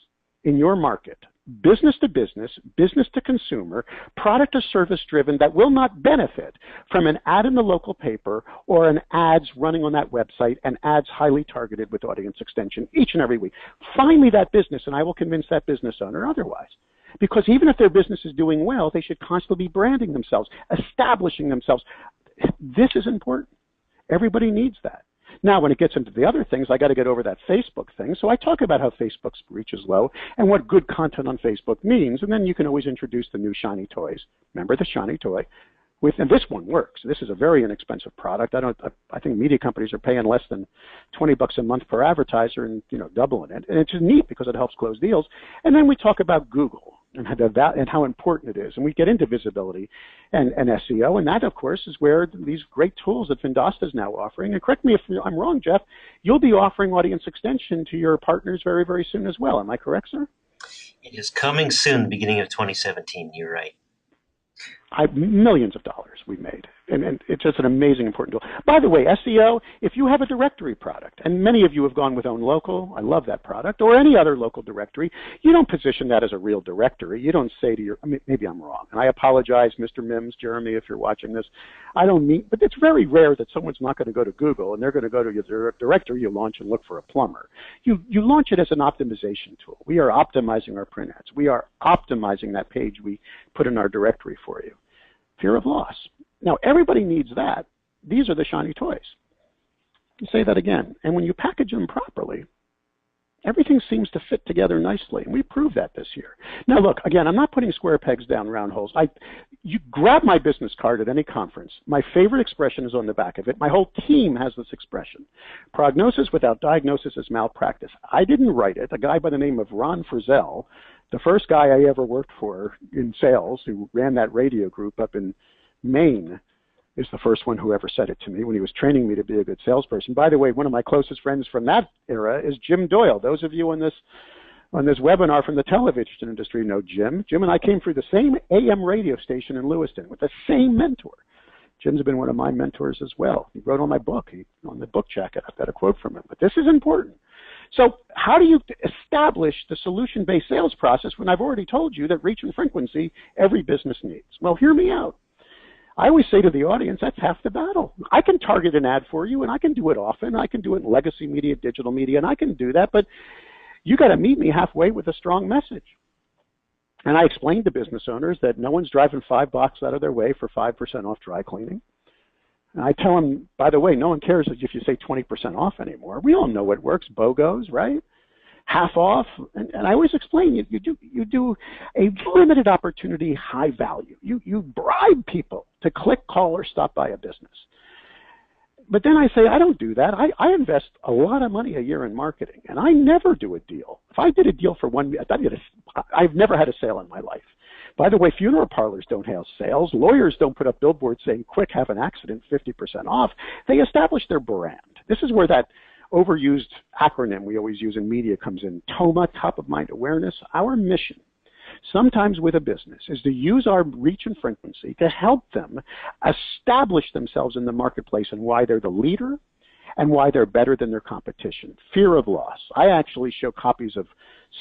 in your market, business to consumer, product or service driven that will not benefit from an ad in the local paper or an ads running on that website and ads highly targeted with audience extension each and every week. Find me that business and I will convince that business owner otherwise. Because even if their business is doing well, they should constantly be branding themselves, establishing themselves. This is important. Everybody needs that. Now, when it gets into the other things, I got to get over that Facebook thing. So I talk about how Facebook's reach is low and what good content on Facebook means. And then you can always introduce the new shiny toys. Remember the shiny toy? And this one works. This is a very inexpensive product. I think media companies are paying less than $20 a month per advertiser and doubling it. And it's just neat because it helps close deals. And then we talk about Google and how important it is. And we get into visibility and SEO. And that, of course, is where these great tools that Vendasta is now offering. And correct me if I'm wrong, Jeff, you'll be offering audience extension to your partners very, very soon as well. Am I correct, sir? It is coming soon, beginning of 2017. You're right. Millions of dollars we've made. And it's just an amazing, important tool. By the way, SEO, if you have a directory product, and many of you have gone with Own Local, I love that product, or any other local directory, you don't position that as a real directory. You don't say to maybe I'm wrong. And I apologize, Mr. Mims, Jeremy, if you're watching this. I don't mean, but it's very rare that someone's not going to go to Google and they're going to go to your directory you launch and look for a plumber. You launch it as an optimization tool. We are optimizing our print ads. We are optimizing that page we put in our directory for you. Fear of loss. Now, everybody needs that. These are the shiny toys. I'll say that again. And when you package them properly, everything seems to fit together nicely. And we proved that this year. Now, look, again, I'm not putting square pegs down round holes. You grab my business card at any conference. My favorite expression is on the back of it. My whole team has this expression. Prognosis without diagnosis is malpractice. I didn't write it. A guy by the name of Ron Frizzell, the first guy I ever worked for in sales who ran that radio group up in Maine, is the first one who ever said it to me when he was training me to be a good salesperson. By the way, one of my closest friends from that era is Jim Doyle. Those of you on this webinar from the television industry know Jim. Jim and I came through the same AM radio station in Lewiston with the same mentor. Jim's been one of my mentors as well. He wrote on my book, on the book jacket. I've got a quote from him. But this is important. So how do you establish the solution-based sales process when I've already told you that reach and frequency every business needs? Well, hear me out. I always say to the audience, that's half the battle. I can target an ad for you, and I can do it often. I can do it in legacy media, digital media, and I can do that. But you got to meet me halfway with a strong message. And I explained to business owners that no one's driving $5 out of their way for 5% off dry cleaning. And I tell them, by the way, no one cares if you say 20% off anymore. We all know what works, BOGOs, right? half off, and I always explain you do a limited opportunity, high value. You bribe people to click, call, or stop by a business. But then I say, I don't do that. I invest a lot of money a year in marketing, and I never do a deal. If I did a deal for I've never had a sale in my life. By the way, funeral parlors don't have sales. Lawyers don't put up billboards saying, quick, have an accident, 50% off. They establish their brand. This is where that overused acronym we always use in media comes in, TOMA, top of mind awareness. Our mission, sometimes with a business, is to use our reach and frequency to help them establish themselves in the marketplace and why they're the leader and why they're better than their competition. Fear of loss. I actually show copies of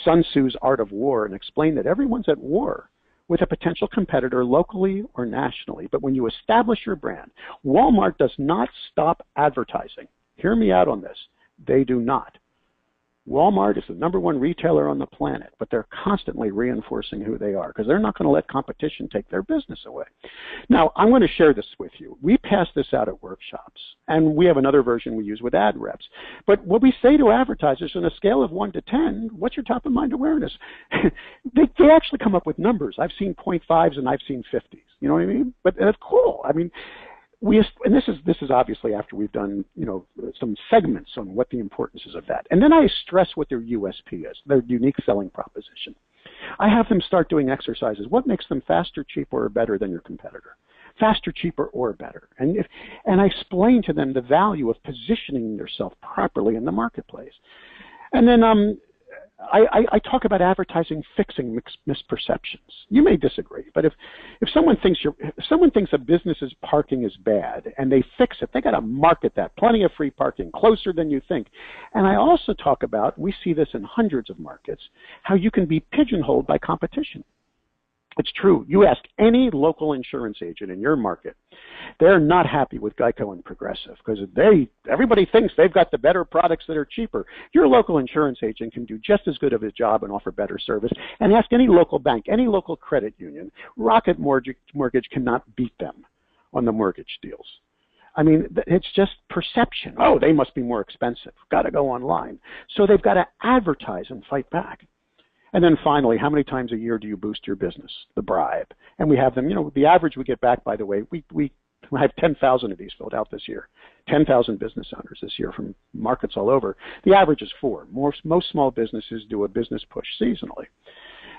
Sun Tzu's Art of War and explain that everyone's at war with a potential competitor locally or nationally. But when you establish your brand, Walmart does not stop advertising. Hear me out on this. They do not. Walmart is the #1 retailer on the planet, but they're constantly reinforcing who they are because they're not going to let competition take their business away. Now, I'm going to share this with you. We pass this out at workshops, and we have another version we use with ad reps. But what we say to advertisers on a scale of 1 to 10, what's your top of mind awareness? they actually come up with numbers. I've seen 0.5s and I've seen 50s. You know what I mean? But it's cool. I mean, and this is obviously after we've done, some segments on what the importance is of that. And then I stress what their USP is, their unique selling proposition. I have them start doing exercises. What makes them faster, cheaper, or better than your competitor? Faster, cheaper, or better. And I explain to them the value of positioning yourself properly in the marketplace. And then I talk about advertising fixing misperceptions. You may disagree, but if someone thinks a business's parking is bad and they fix it, they got to market that. Plenty of free parking, closer than you think. And I also talk about, we see this in hundreds of markets, how you can be pigeonholed by competition. It's true. You ask any local insurance agent in your market, they're not happy with Geico and Progressive because everybody thinks they've got the better products that are cheaper. Your local insurance agent can do just as good of a job and offer better service. And ask any local bank, any local credit union, Rocket Mortgage cannot beat them on the mortgage deals. I mean, it's just perception. Oh, they must be more expensive. Got to go online. So they've got to advertise and fight back. And then finally, how many times a year do you boost your business? The bribe. And we have them, the average we get back, by the way, we have 10,000 of these filled out this year. 10,000 business owners this year from markets all over. The average is 4. Most small businesses do a business push seasonally.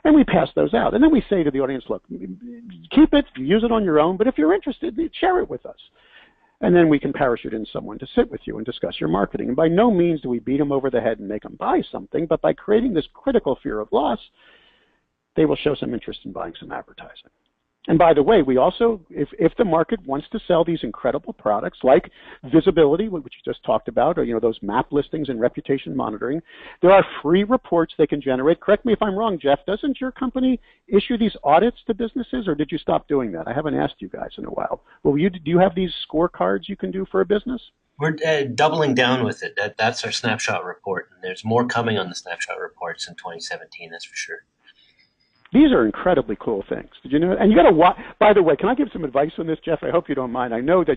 And we pass those out. And then we say to the audience, look, keep it, use it on your own, but if you're interested, share it with us. And then we can parachute in someone to sit with you and discuss your marketing. And by no means do we beat them over the head and make them buy something, but by creating this critical fear of loss, they will show some interest in buying some advertising. And by the way, we also, if the market wants to sell these incredible products like visibility, which you just talked about, or those map listings and reputation monitoring, there are free reports they can generate. Correct me if I'm wrong, Jeff. Doesn't your company issue these audits to businesses, or did you stop doing that? I haven't asked you guys in a while. Well, do you have these scorecards you can do for a business? We're doubling down with it. That's our snapshot report, and there's more coming on the snapshot reports in 2017. That's for sure. These are incredibly cool things. Did you know? And you got to watch. By the way, can I give some advice on this, Jeff? I hope you don't mind. I know that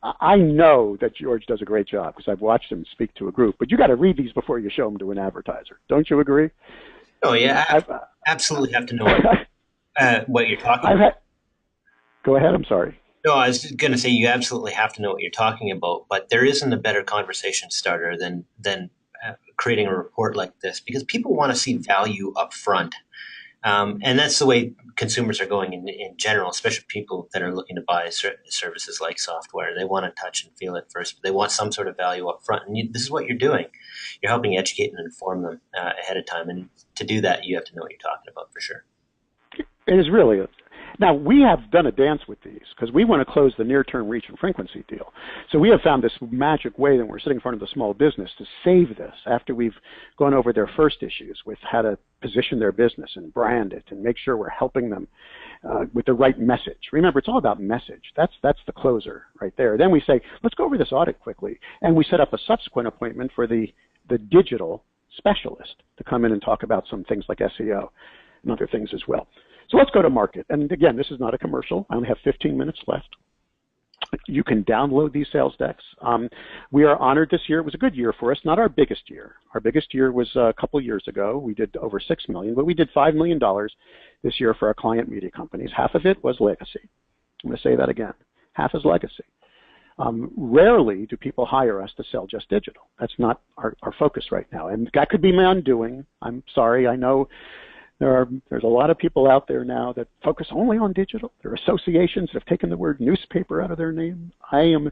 I know that George does a great job because I've watched him speak to a group. But you got to read these before you show them to an advertiser. Don't you agree? Oh yeah, absolutely have to know what you're talking about. Go ahead. I'm sorry. No, I was going to say you absolutely have to know what you're talking about. But there isn't a better conversation starter than creating a report like this because people want to see value up front. And that's the way consumers are going in general, especially people that are looking to buy services like software. They want to touch and feel it first, but they want some sort of value up front. And this is what you're doing. You're helping educate and inform them ahead of time. And to do that, you have to know what you're talking about for sure. It is really. Now, we have done a dance with these because we want to close the near-term reach and frequency deal. So we have found this magic way that we're sitting in front of the small business to save this after we've gone over their first issues with how to position their business and brand it and make sure we're helping them with the right message. Remember, it's all about message. That's the closer right there. Then we say, let's go over this audit quickly. And we set up a subsequent appointment for the digital specialist to come in and talk about some things like SEO and other things as well. So let's go to market. And again, this is not a commercial. I only have 15 minutes left. You can download these sales decks. We are honored this year. It was a good year for us, not our biggest year. Our biggest year was a couple years ago. We did over $6 million, but we did $5 million this year for our client media companies. Half of it was legacy. I'm going to say that again. Half is legacy. Rarely do people hire us to sell just digital. That's not our focus right now. And that could be my undoing. I'm sorry. I know there's a lot of people out there now that focus only on digital. There are associations that have taken the word newspaper out of their name. I am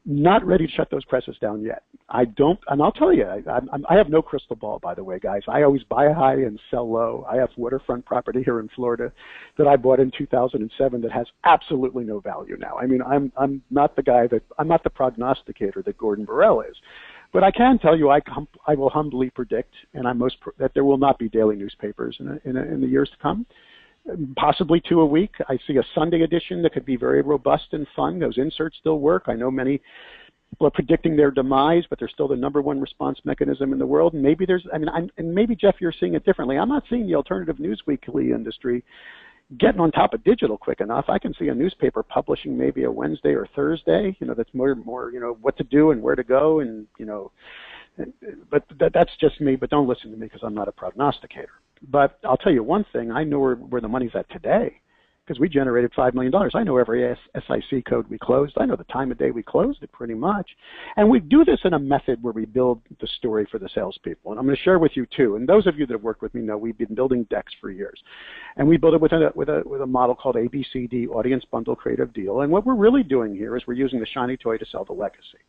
not ready to shut those presses down yet. I don't, and I'll tell you, I have no crystal ball, by the way, guys. I always buy high and sell low. I have waterfront property here in Florida that I bought in 2007 that has absolutely no value now. I mean, I'm not the guy I'm not the prognosticator that Gordon Burrell is. But I can tell you, I will humbly predict, and that there will not be daily newspapers in the years to come. Possibly 2 a week. I see a Sunday edition that could be very robust and fun. Those inserts still work. I know many people are predicting their demise, but they're still the #1 response mechanism in the world. And maybe and maybe Jeff, you're seeing it differently. I'm not seeing the alternative news weekly industry getting on top of digital quick enough. I can see a newspaper publishing maybe a Wednesday or Thursday, that's more, what to do and where to go. And, but that's just me, but don't listen to me because I'm not a prognosticator. But I'll tell you one thing, I know where the money's at today because we generated $5 million. I know every SIC code we closed. I know the time of day we closed it pretty much. And we do this in a method where we build the story for the salespeople. And I'm going to share with you too. And those of you that have worked with me know we've been building decks for years. And we build it with a model called ABCD, Audience Bundle Creative Deal. And what we're really doing here is we're using the shiny toy to sell the legacy.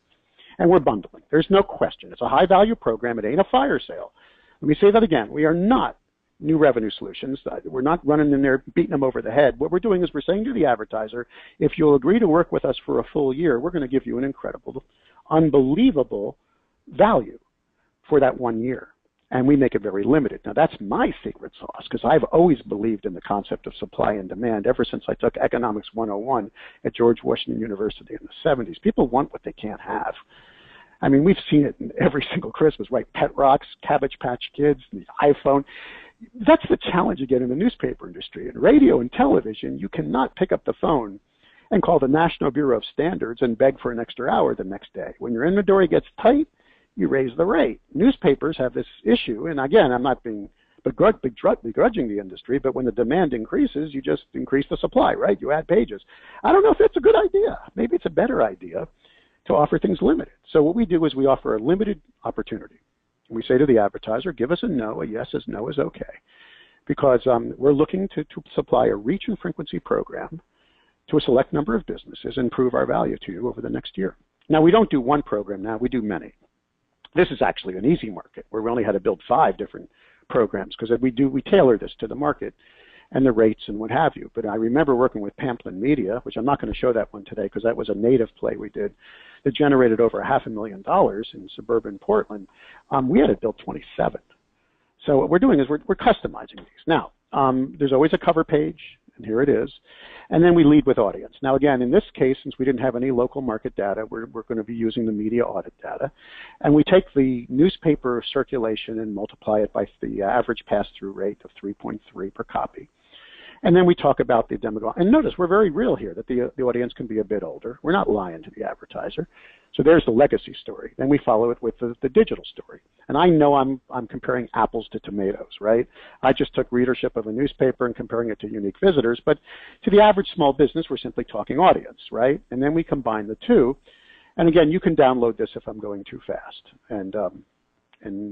And we're bundling. There's no question. It's a high value program. It ain't a fire sale. Let me say that again. We are not new revenue solutions. We're not running in there beating them over the head. What we're doing is we're saying to the advertiser, if you'll agree to work with us for a full year, we're going to give you an incredible, unbelievable value for that 1 year. And we make it very limited. Now, that's my secret sauce because I've always believed in the concept of supply and demand ever since I took Economics 101 at George Washington University in the 70s. People want what they can't have. I mean, we've seen it in every single Christmas, right? Pet rocks, Cabbage Patch Kids, the iPhone. That's the challenge you get in the newspaper industry. In radio and television, you cannot pick up the phone and call the National Bureau of Standards and beg for an extra hour the next day. When your inventory gets tight, you raise the rate. Newspapers have this issue, and again, I'm not begrudging the industry, but when the demand increases, you just increase the supply, right? You add pages. I don't know if it's a good idea. Maybe it's a better idea to offer things limited. So what we do is we offer a limited opportunity. We say to the advertiser, give us a no. A yes is no is okay. Because we're looking to supply a reach and frequency program to a select number of businesses and prove our value to you over the next year. Now, we don't do one program now. We do many. This is actually an easy market where we only had to build 5 different programs because we tailor this to the market and the rates and what have you. But I remember working with Pamplin Media, which I'm not going to show that one today because that was a native play we did that generated over $500,000 in suburban Portland. We had to build 27. So what we're doing is we're customizing these. Now, there's always a cover page, and here it is. And then we lead with audience. Now, again, in this case, since we didn't have any local market data, we're going to be using the media audit data. And we take the newspaper circulation and multiply it by the average pass-through rate of 3.3 per copy. And then we talk about the demographic. And notice, we're very real here, that the audience can be a bit older. We're not lying to the advertiser. So there's the legacy story. Then we follow it with the digital story. And I know I'm comparing apples to tomatoes, right? I just took readership of a newspaper and comparing it to unique visitors. But to the average small business, we're simply talking audience, right? And then we combine the two. And again, you can download this if I'm going too fast. And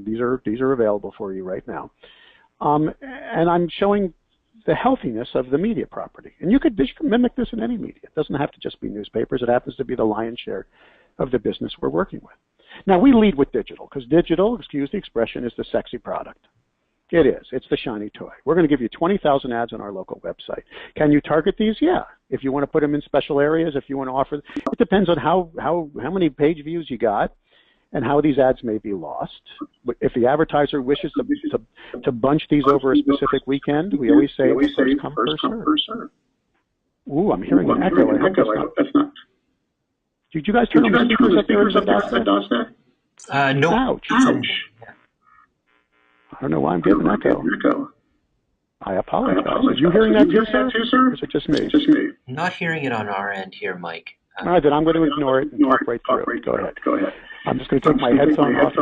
these are available for you right now. And I'm showing the healthiness of the media property. And you could mimic this in any media. It doesn't have to just be newspapers. It happens to be the lion's share of the business we're working with. Now, we lead with digital because digital, excuse the expression, is the sexy product. It is. It's the shiny toy. We're going to give you 20,000 ads on our local website. Can you target these? Yeah. If you want to put them in special areas, if you want to offer, it depends on how many page views you got and how these ads may be lost. If the advertiser wishes to bunch these over a specific weekend, we always say first come, first serve. Ooh, I'm hearing an echo. I hope that's not. Did you guys turn on the speakers up there at Vendasta? No. Ouch. I don't know why I'm getting an echo. I apologize. Are you hearing that too, sir? Or is it just me? Not hearing it on our end here, Mike. All right, then I'm going to ignore it and talk right through it. Go ahead. I'm just going to take my headphone off.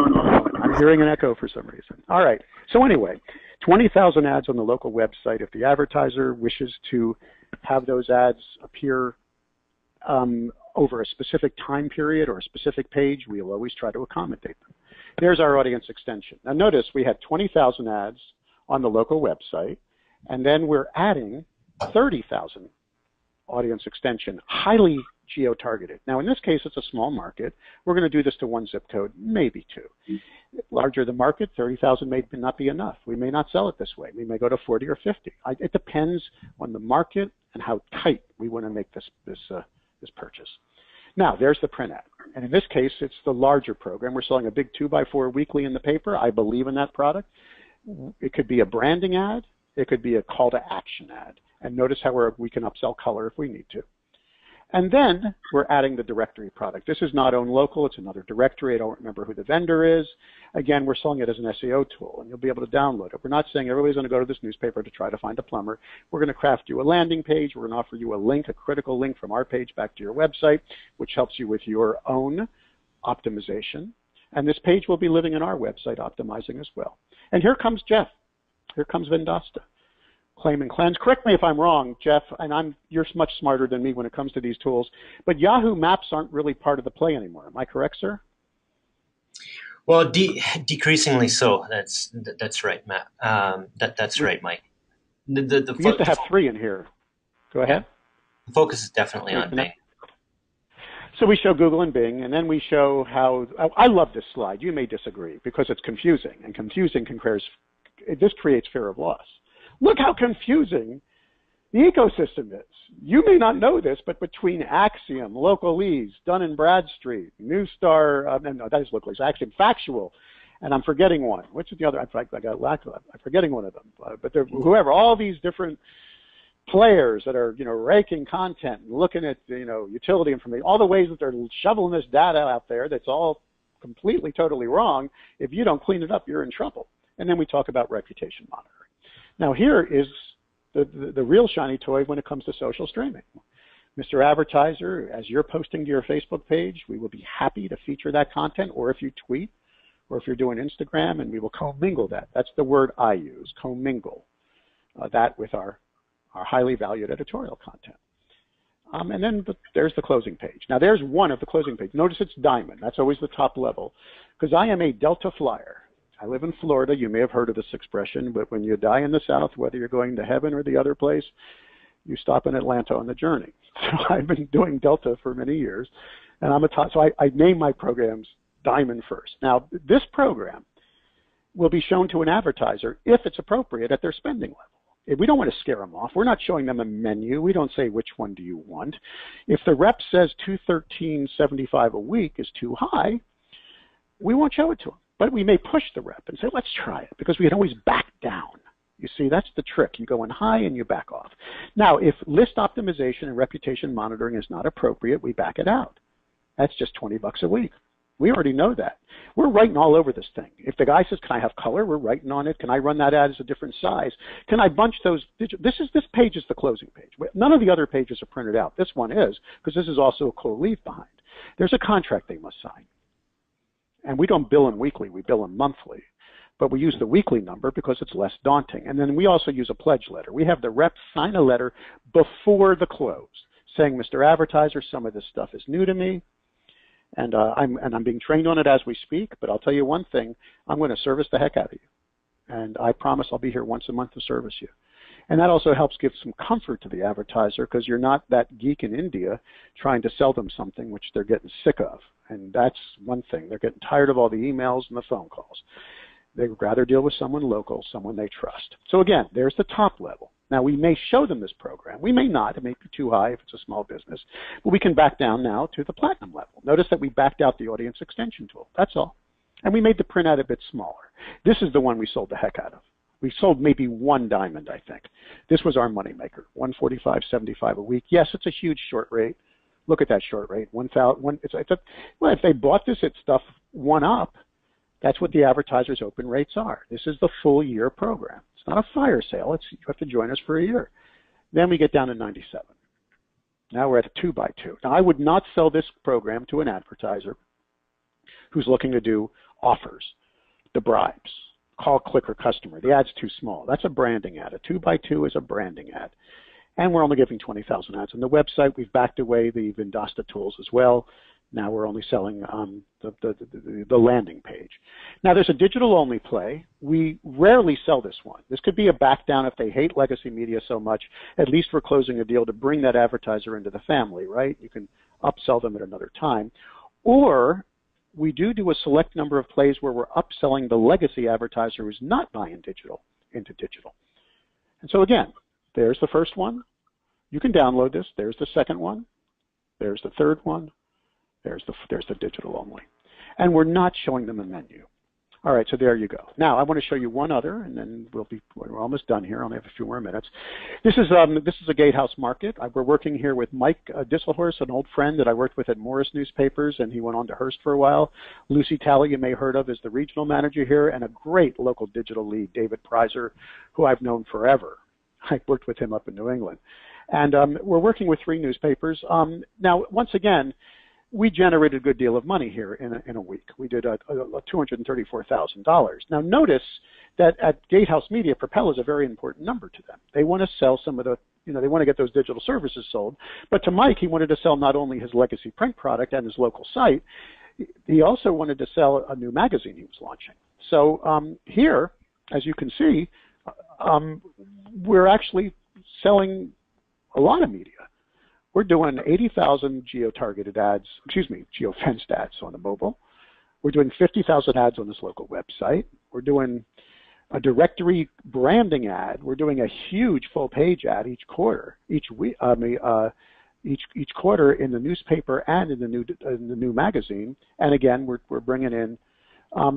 I'm hearing an echo for some reason. All right. So anyway, 20,000 ads on the local website. If the advertiser wishes to have those ads appear over a specific time period or a specific page, we will always try to accommodate them. There's our audience extension. Now notice we had 20,000 ads on the local website, and then we're adding 30,000 audience extension, highly geo-targeted. Now in this case, it's a small market. We're going to do this to one zip code, maybe two. Larger the market, 30,000 may not be enough. We may not sell it this way. We may go to 40 or 50. It depends on the market and how tight we want to make this purchase. Now, there's the print ad. And in this case, it's the larger program. We're selling a big 2x4 weekly in the paper. I believe in that product. It could be a branding ad. It could be a call to action ad. And notice how we can upsell color if we need to. And then we're adding the directory product. This is not own local. It's another directory. I don't remember who the vendor is. Again, we're selling it as an SEO tool, and you'll be able to download it. We're not saying everybody's going to go to this newspaper to try to find a plumber. We're going to craft you a landing page. We're going to offer you a link, a critical link from our page back to your website, which helps you with your own optimization. And this page will be living in our website optimizing as well. And here comes Jeff. Here comes Vendasta. Claim and cleanse. Correct me if I'm wrong, Jeff, and you're much smarter than me when it comes to these tools, but Yahoo Maps aren't really part of the play anymore. Am I correct, sir? Well, decreasingly so. That's right, Matt. That's right, Mike. We used to have 3 in here. Go ahead. The focus is definitely on Bing. So we show Google and Bing, and then we show how, I love this slide. You may disagree because it's confusing, and confusing this creates fear of loss. Look how confusing the ecosystem is. You may not know this, but between Axiom, Localese, Dun & Bradstreet, Newstar, no, that is Localese, Axiom, Factual, and I'm forgetting one. Which is the other? I'm forgetting one of them. But whoever, all these different players that are, raking content and looking at, utility information, all the ways that they're shoveling this data out there that's all completely, totally wrong. If you don't clean it up, you're in trouble. And then we talk about reputation monitoring. Now here is the real shiny toy when it comes to social streaming. Mr. Advertiser, as you're posting to your Facebook page, we will be happy to feature that content, or if you tweet, or if you're doing Instagram, and we will commingle that. That's the word I use, commingle that with our highly valued editorial content. And then there's the closing page. Now there's one of the closing pages. Notice it's diamond. That's always the top level, because I am a Delta flyer. I live in Florida. You may have heard of this expression, but when you die in the South, whether you're going to heaven or the other place, you stop in Atlanta on the journey. So I've been doing Delta for many years, and so I name my programs Diamond First. Now, this program will be shown to an advertiser if it's appropriate at their spending level. We don't want to scare them off. We're not showing them a menu. We don't say, which one do you want? If the rep says $213.75 a week is too high, we won't show it to them. But we may push the rep and say, let's try it, because we can always back down. You see, that's the trick. You go in high and you back off. Now, if list optimization and reputation monitoring is not appropriate, we back it out. That's just $20 a week. We already know that. We're writing all over this thing. If the guy says, can I have color? We're writing on it. Can I run that ad as a different size? Can I bunch those? This page is the closing page. None of the other pages are printed out. This one is, because this is also a cool leave behind. There's a contract they must sign. And we don't bill them weekly, we bill them monthly. But we use the weekly number because it's less daunting. And then we also use a pledge letter. We have the rep sign a letter before the close saying, Mr. Advertiser, some of this stuff is new to me, and I'm being trained on it as we speak, but I'll tell you one thing, I'm going to service the heck out of you. And I promise I'll be here once a month to service you. And that also helps give some comfort to the advertiser, because you're not that geek in India trying to sell them something which they're getting sick of. And that's one thing. They're getting tired of all the emails and the phone calls. They'd rather deal with someone local, someone they trust. So again, there's the top level. Now, we may show them this program. We may not. It may be too high if it's a small business. But we can back down now to the platinum level. Notice that we backed out the audience extension tool. That's all. And we made the print ad a bit smaller. This is the one we sold the heck out of. We sold maybe one diamond, I think. This was our moneymaker, $145.75 a week. Yes, it's a huge short rate. Look at that short rate. Well, if they bought this at stuff one up, that's what the advertiser's open rates are. This is the full year program. It's not a fire sale. You have to join us for a year. Then we get down to 97. Now we're at a 2x2. Now I would not sell this program to an advertiser who's looking to do offers, the bribes, call, click, or customer. The ad's too small. That's a branding ad. A 2x2 is a branding ad. And we're only giving 20,000 ads on the website. We've backed away the Vendasta tools as well. Now we're only selling the landing page. Now there's a digital-only play. We rarely sell this one. This could be a back down if they hate legacy media so much. At least we're closing a deal to bring that advertiser into the family, right? You can upsell them at another time. Or we do a select number of plays where we're upselling the legacy advertiser who's not buying digital into digital. And so again, there's the first one. You can download this. There's the second one. There's the third one. There's the digital only. And we're not showing them a menu. All right, so there you go. Now I want to show you one other, and then we're almost done here. I only have a few more minutes. This is a gatehouse market. We're working here with Mike Disselhorst, an old friend that I worked with at Morris Newspapers, and he went on to Hearst for a while. Lucy Talley, you may have heard of, is the regional manager here, and a great local digital lead, David Prizer, who I've known forever. I worked with him up in New England. And we're working with 3 newspapers. Now, once again, we generated a good deal of money here in a week. We did $234,000. Now, notice that at Gatehouse Media, Propel is a very important number to them. They want to sell some of the, they want to get those digital services sold. But to Mike, he wanted to sell not only his legacy print product and his local site, he also wanted to sell a new magazine he was launching. So here, as you can see, we're actually selling a lot of media. We're doing 80,000 geo-targeted ads, geo-fenced ads on the mobile. We're doing 50,000 ads on this local website. We're doing a directory branding ad. We're doing a huge full-page ad each quarter, each quarter in the newspaper and in the new magazine. And again, we're bringing in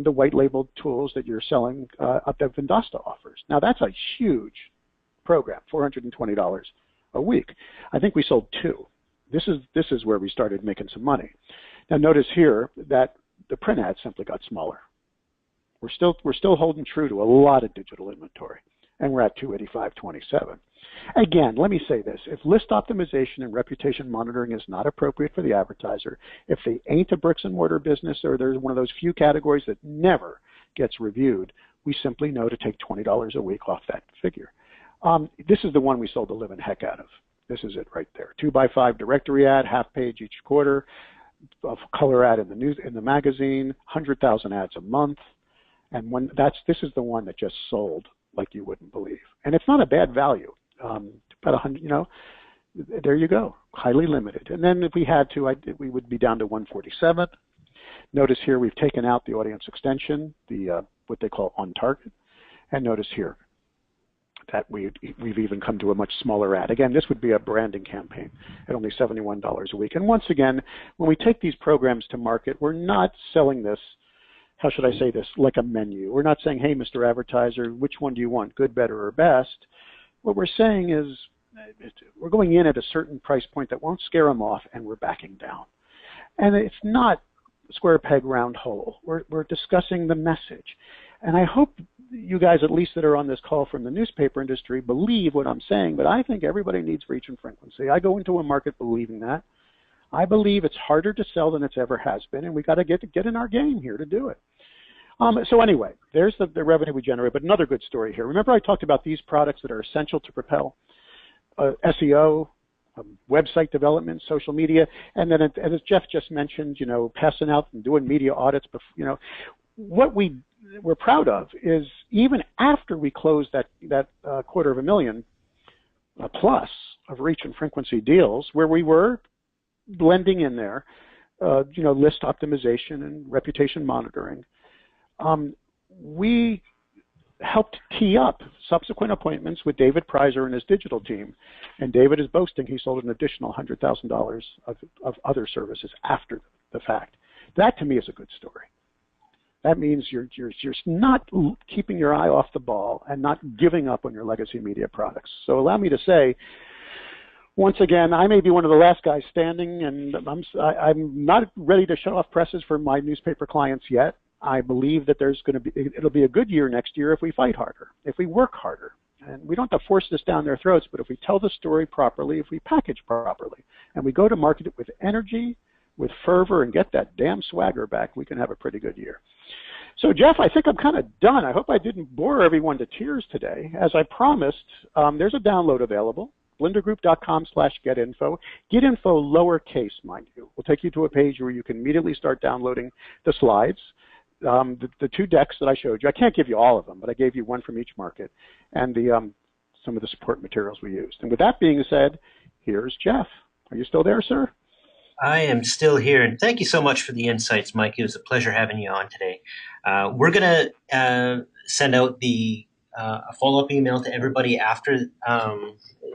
the white labeled tools that you're selling up that Vendasta offers. Now that's a huge program, $420 a week. I think we sold 2. This is where we started making some money. Now notice here that the print ads simply got smaller. We're still holding true to a lot of digital inventory, and we're at 285.27. Again, let me say this: if list optimization and reputation monitoring is not appropriate for the advertiser, if they ain't a bricks and mortar business, or there's one of those few categories that never gets reviewed, we simply know to take $20 a week off that figure. This is the one we sold the living heck out of. This is it right there. 2x5 directory ad, half page each quarter, a color ad in the magazine, 100,000 ads a month, and this is the one that just sold like you wouldn't believe. And it's not a bad value. About 100, there you go, highly limited. And then if we had to, we would be down to 147. Notice here we've taken out the audience extension, what they call on target, and notice here that we've even come to a much smaller ad. Again, this would be a branding campaign at only $71 a week. And once again, when we take these programs to market, we're not selling this, how should I say this, like a menu. We're not saying, hey, Mr. Advertiser, which one do you want, good, better, or best? What we're saying is we're going in at a certain price point that won't scare them off, and we're backing down. And it's not square peg, round hole. We're discussing the message. And I hope you guys, at least that are on this call from the newspaper industry, believe what I'm saying, but I think everybody needs reach and frequency. I go into a market believing that. I believe it's harder to sell than it's ever has been, and we got to get in our game here to do it. So anyway, there's the revenue we generate, but another good story here. Remember I talked about these products that are essential to Propel? SEO, website development, social media, and then as Jeff just mentioned, passing out and doing media audits. What we're proud of is even after we closed that $250,000 plus of reach and frequency deals, where we were blending in there, list optimization and reputation monitoring, we helped tee up subsequent appointments with David Prizer and his digital team. And David is boasting he sold an additional $100,000 of other services after the fact. That to me is a good story. That means you're not keeping your eye off the ball and not giving up on your legacy media products. So allow me to say, once again, I may be one of the last guys standing, and I'm not ready to shut off presses for my newspaper clients yet. I believe that it'll be a good year next year if we fight harder, if we work harder. And we don't have to force this down their throats, but if we tell the story properly, if we package properly, and we go to market it with energy, with fervor, and get that damn swagger back, we can have a pretty good year. So, Jeff, I think I'm kind of done. I hope I didn't bore everyone to tears today. As I promised, there's a download available, blendergroup.com/getinfo. Getinfo lowercase, mind you. We'll take you to a page where you can immediately start downloading the slides, the 2 decks that I showed you. I can't give you all of them, but I gave you one from each market, and some of the support materials we used. And with that being said, here's Jeff. Are you still there, sir? I am still here, and thank you so much for the insights, Mike. It was a pleasure having you on today. We're going to send out a follow-up email to everybody after.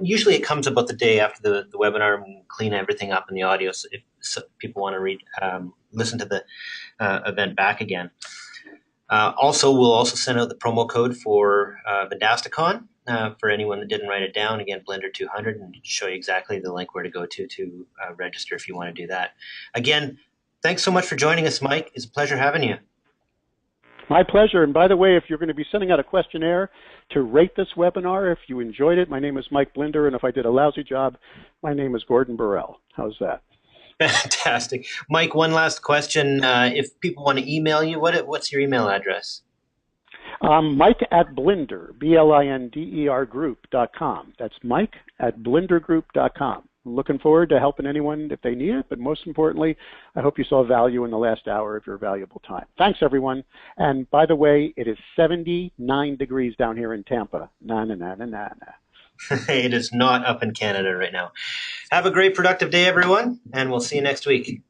Usually it comes about the day after the webinar, and we clean everything up in the audio so if people want to listen to the event back again. We'll also send out the promo code for VendastaCon for anyone that didn't write it down. Again, Blender 200, and show you exactly the link where to go to register if you want to do that. Again, thanks so much for joining us, Mike. It's a pleasure having you. My pleasure. And by the way, if you're going to be sending out a questionnaire to rate this webinar, if you enjoyed it, my name is Mike Blinder, and if I did a lousy job, my name is Gordon Burrell. How's that? Fantastic. Mike, one last question. If people want to email you, what's your email address? Mike at Blinder, BLINDER group.com. That's Mike at blendergroup.com. I'm looking forward to helping anyone if they need it, but most importantly, I hope you saw value in the last hour of your valuable time. Thanks, everyone. And by the way, it is 79 degrees down here in Tampa. Na-na-na-na-na-na. It is not up in Canada right now. Have a great, productive day, everyone, and we'll see you next week.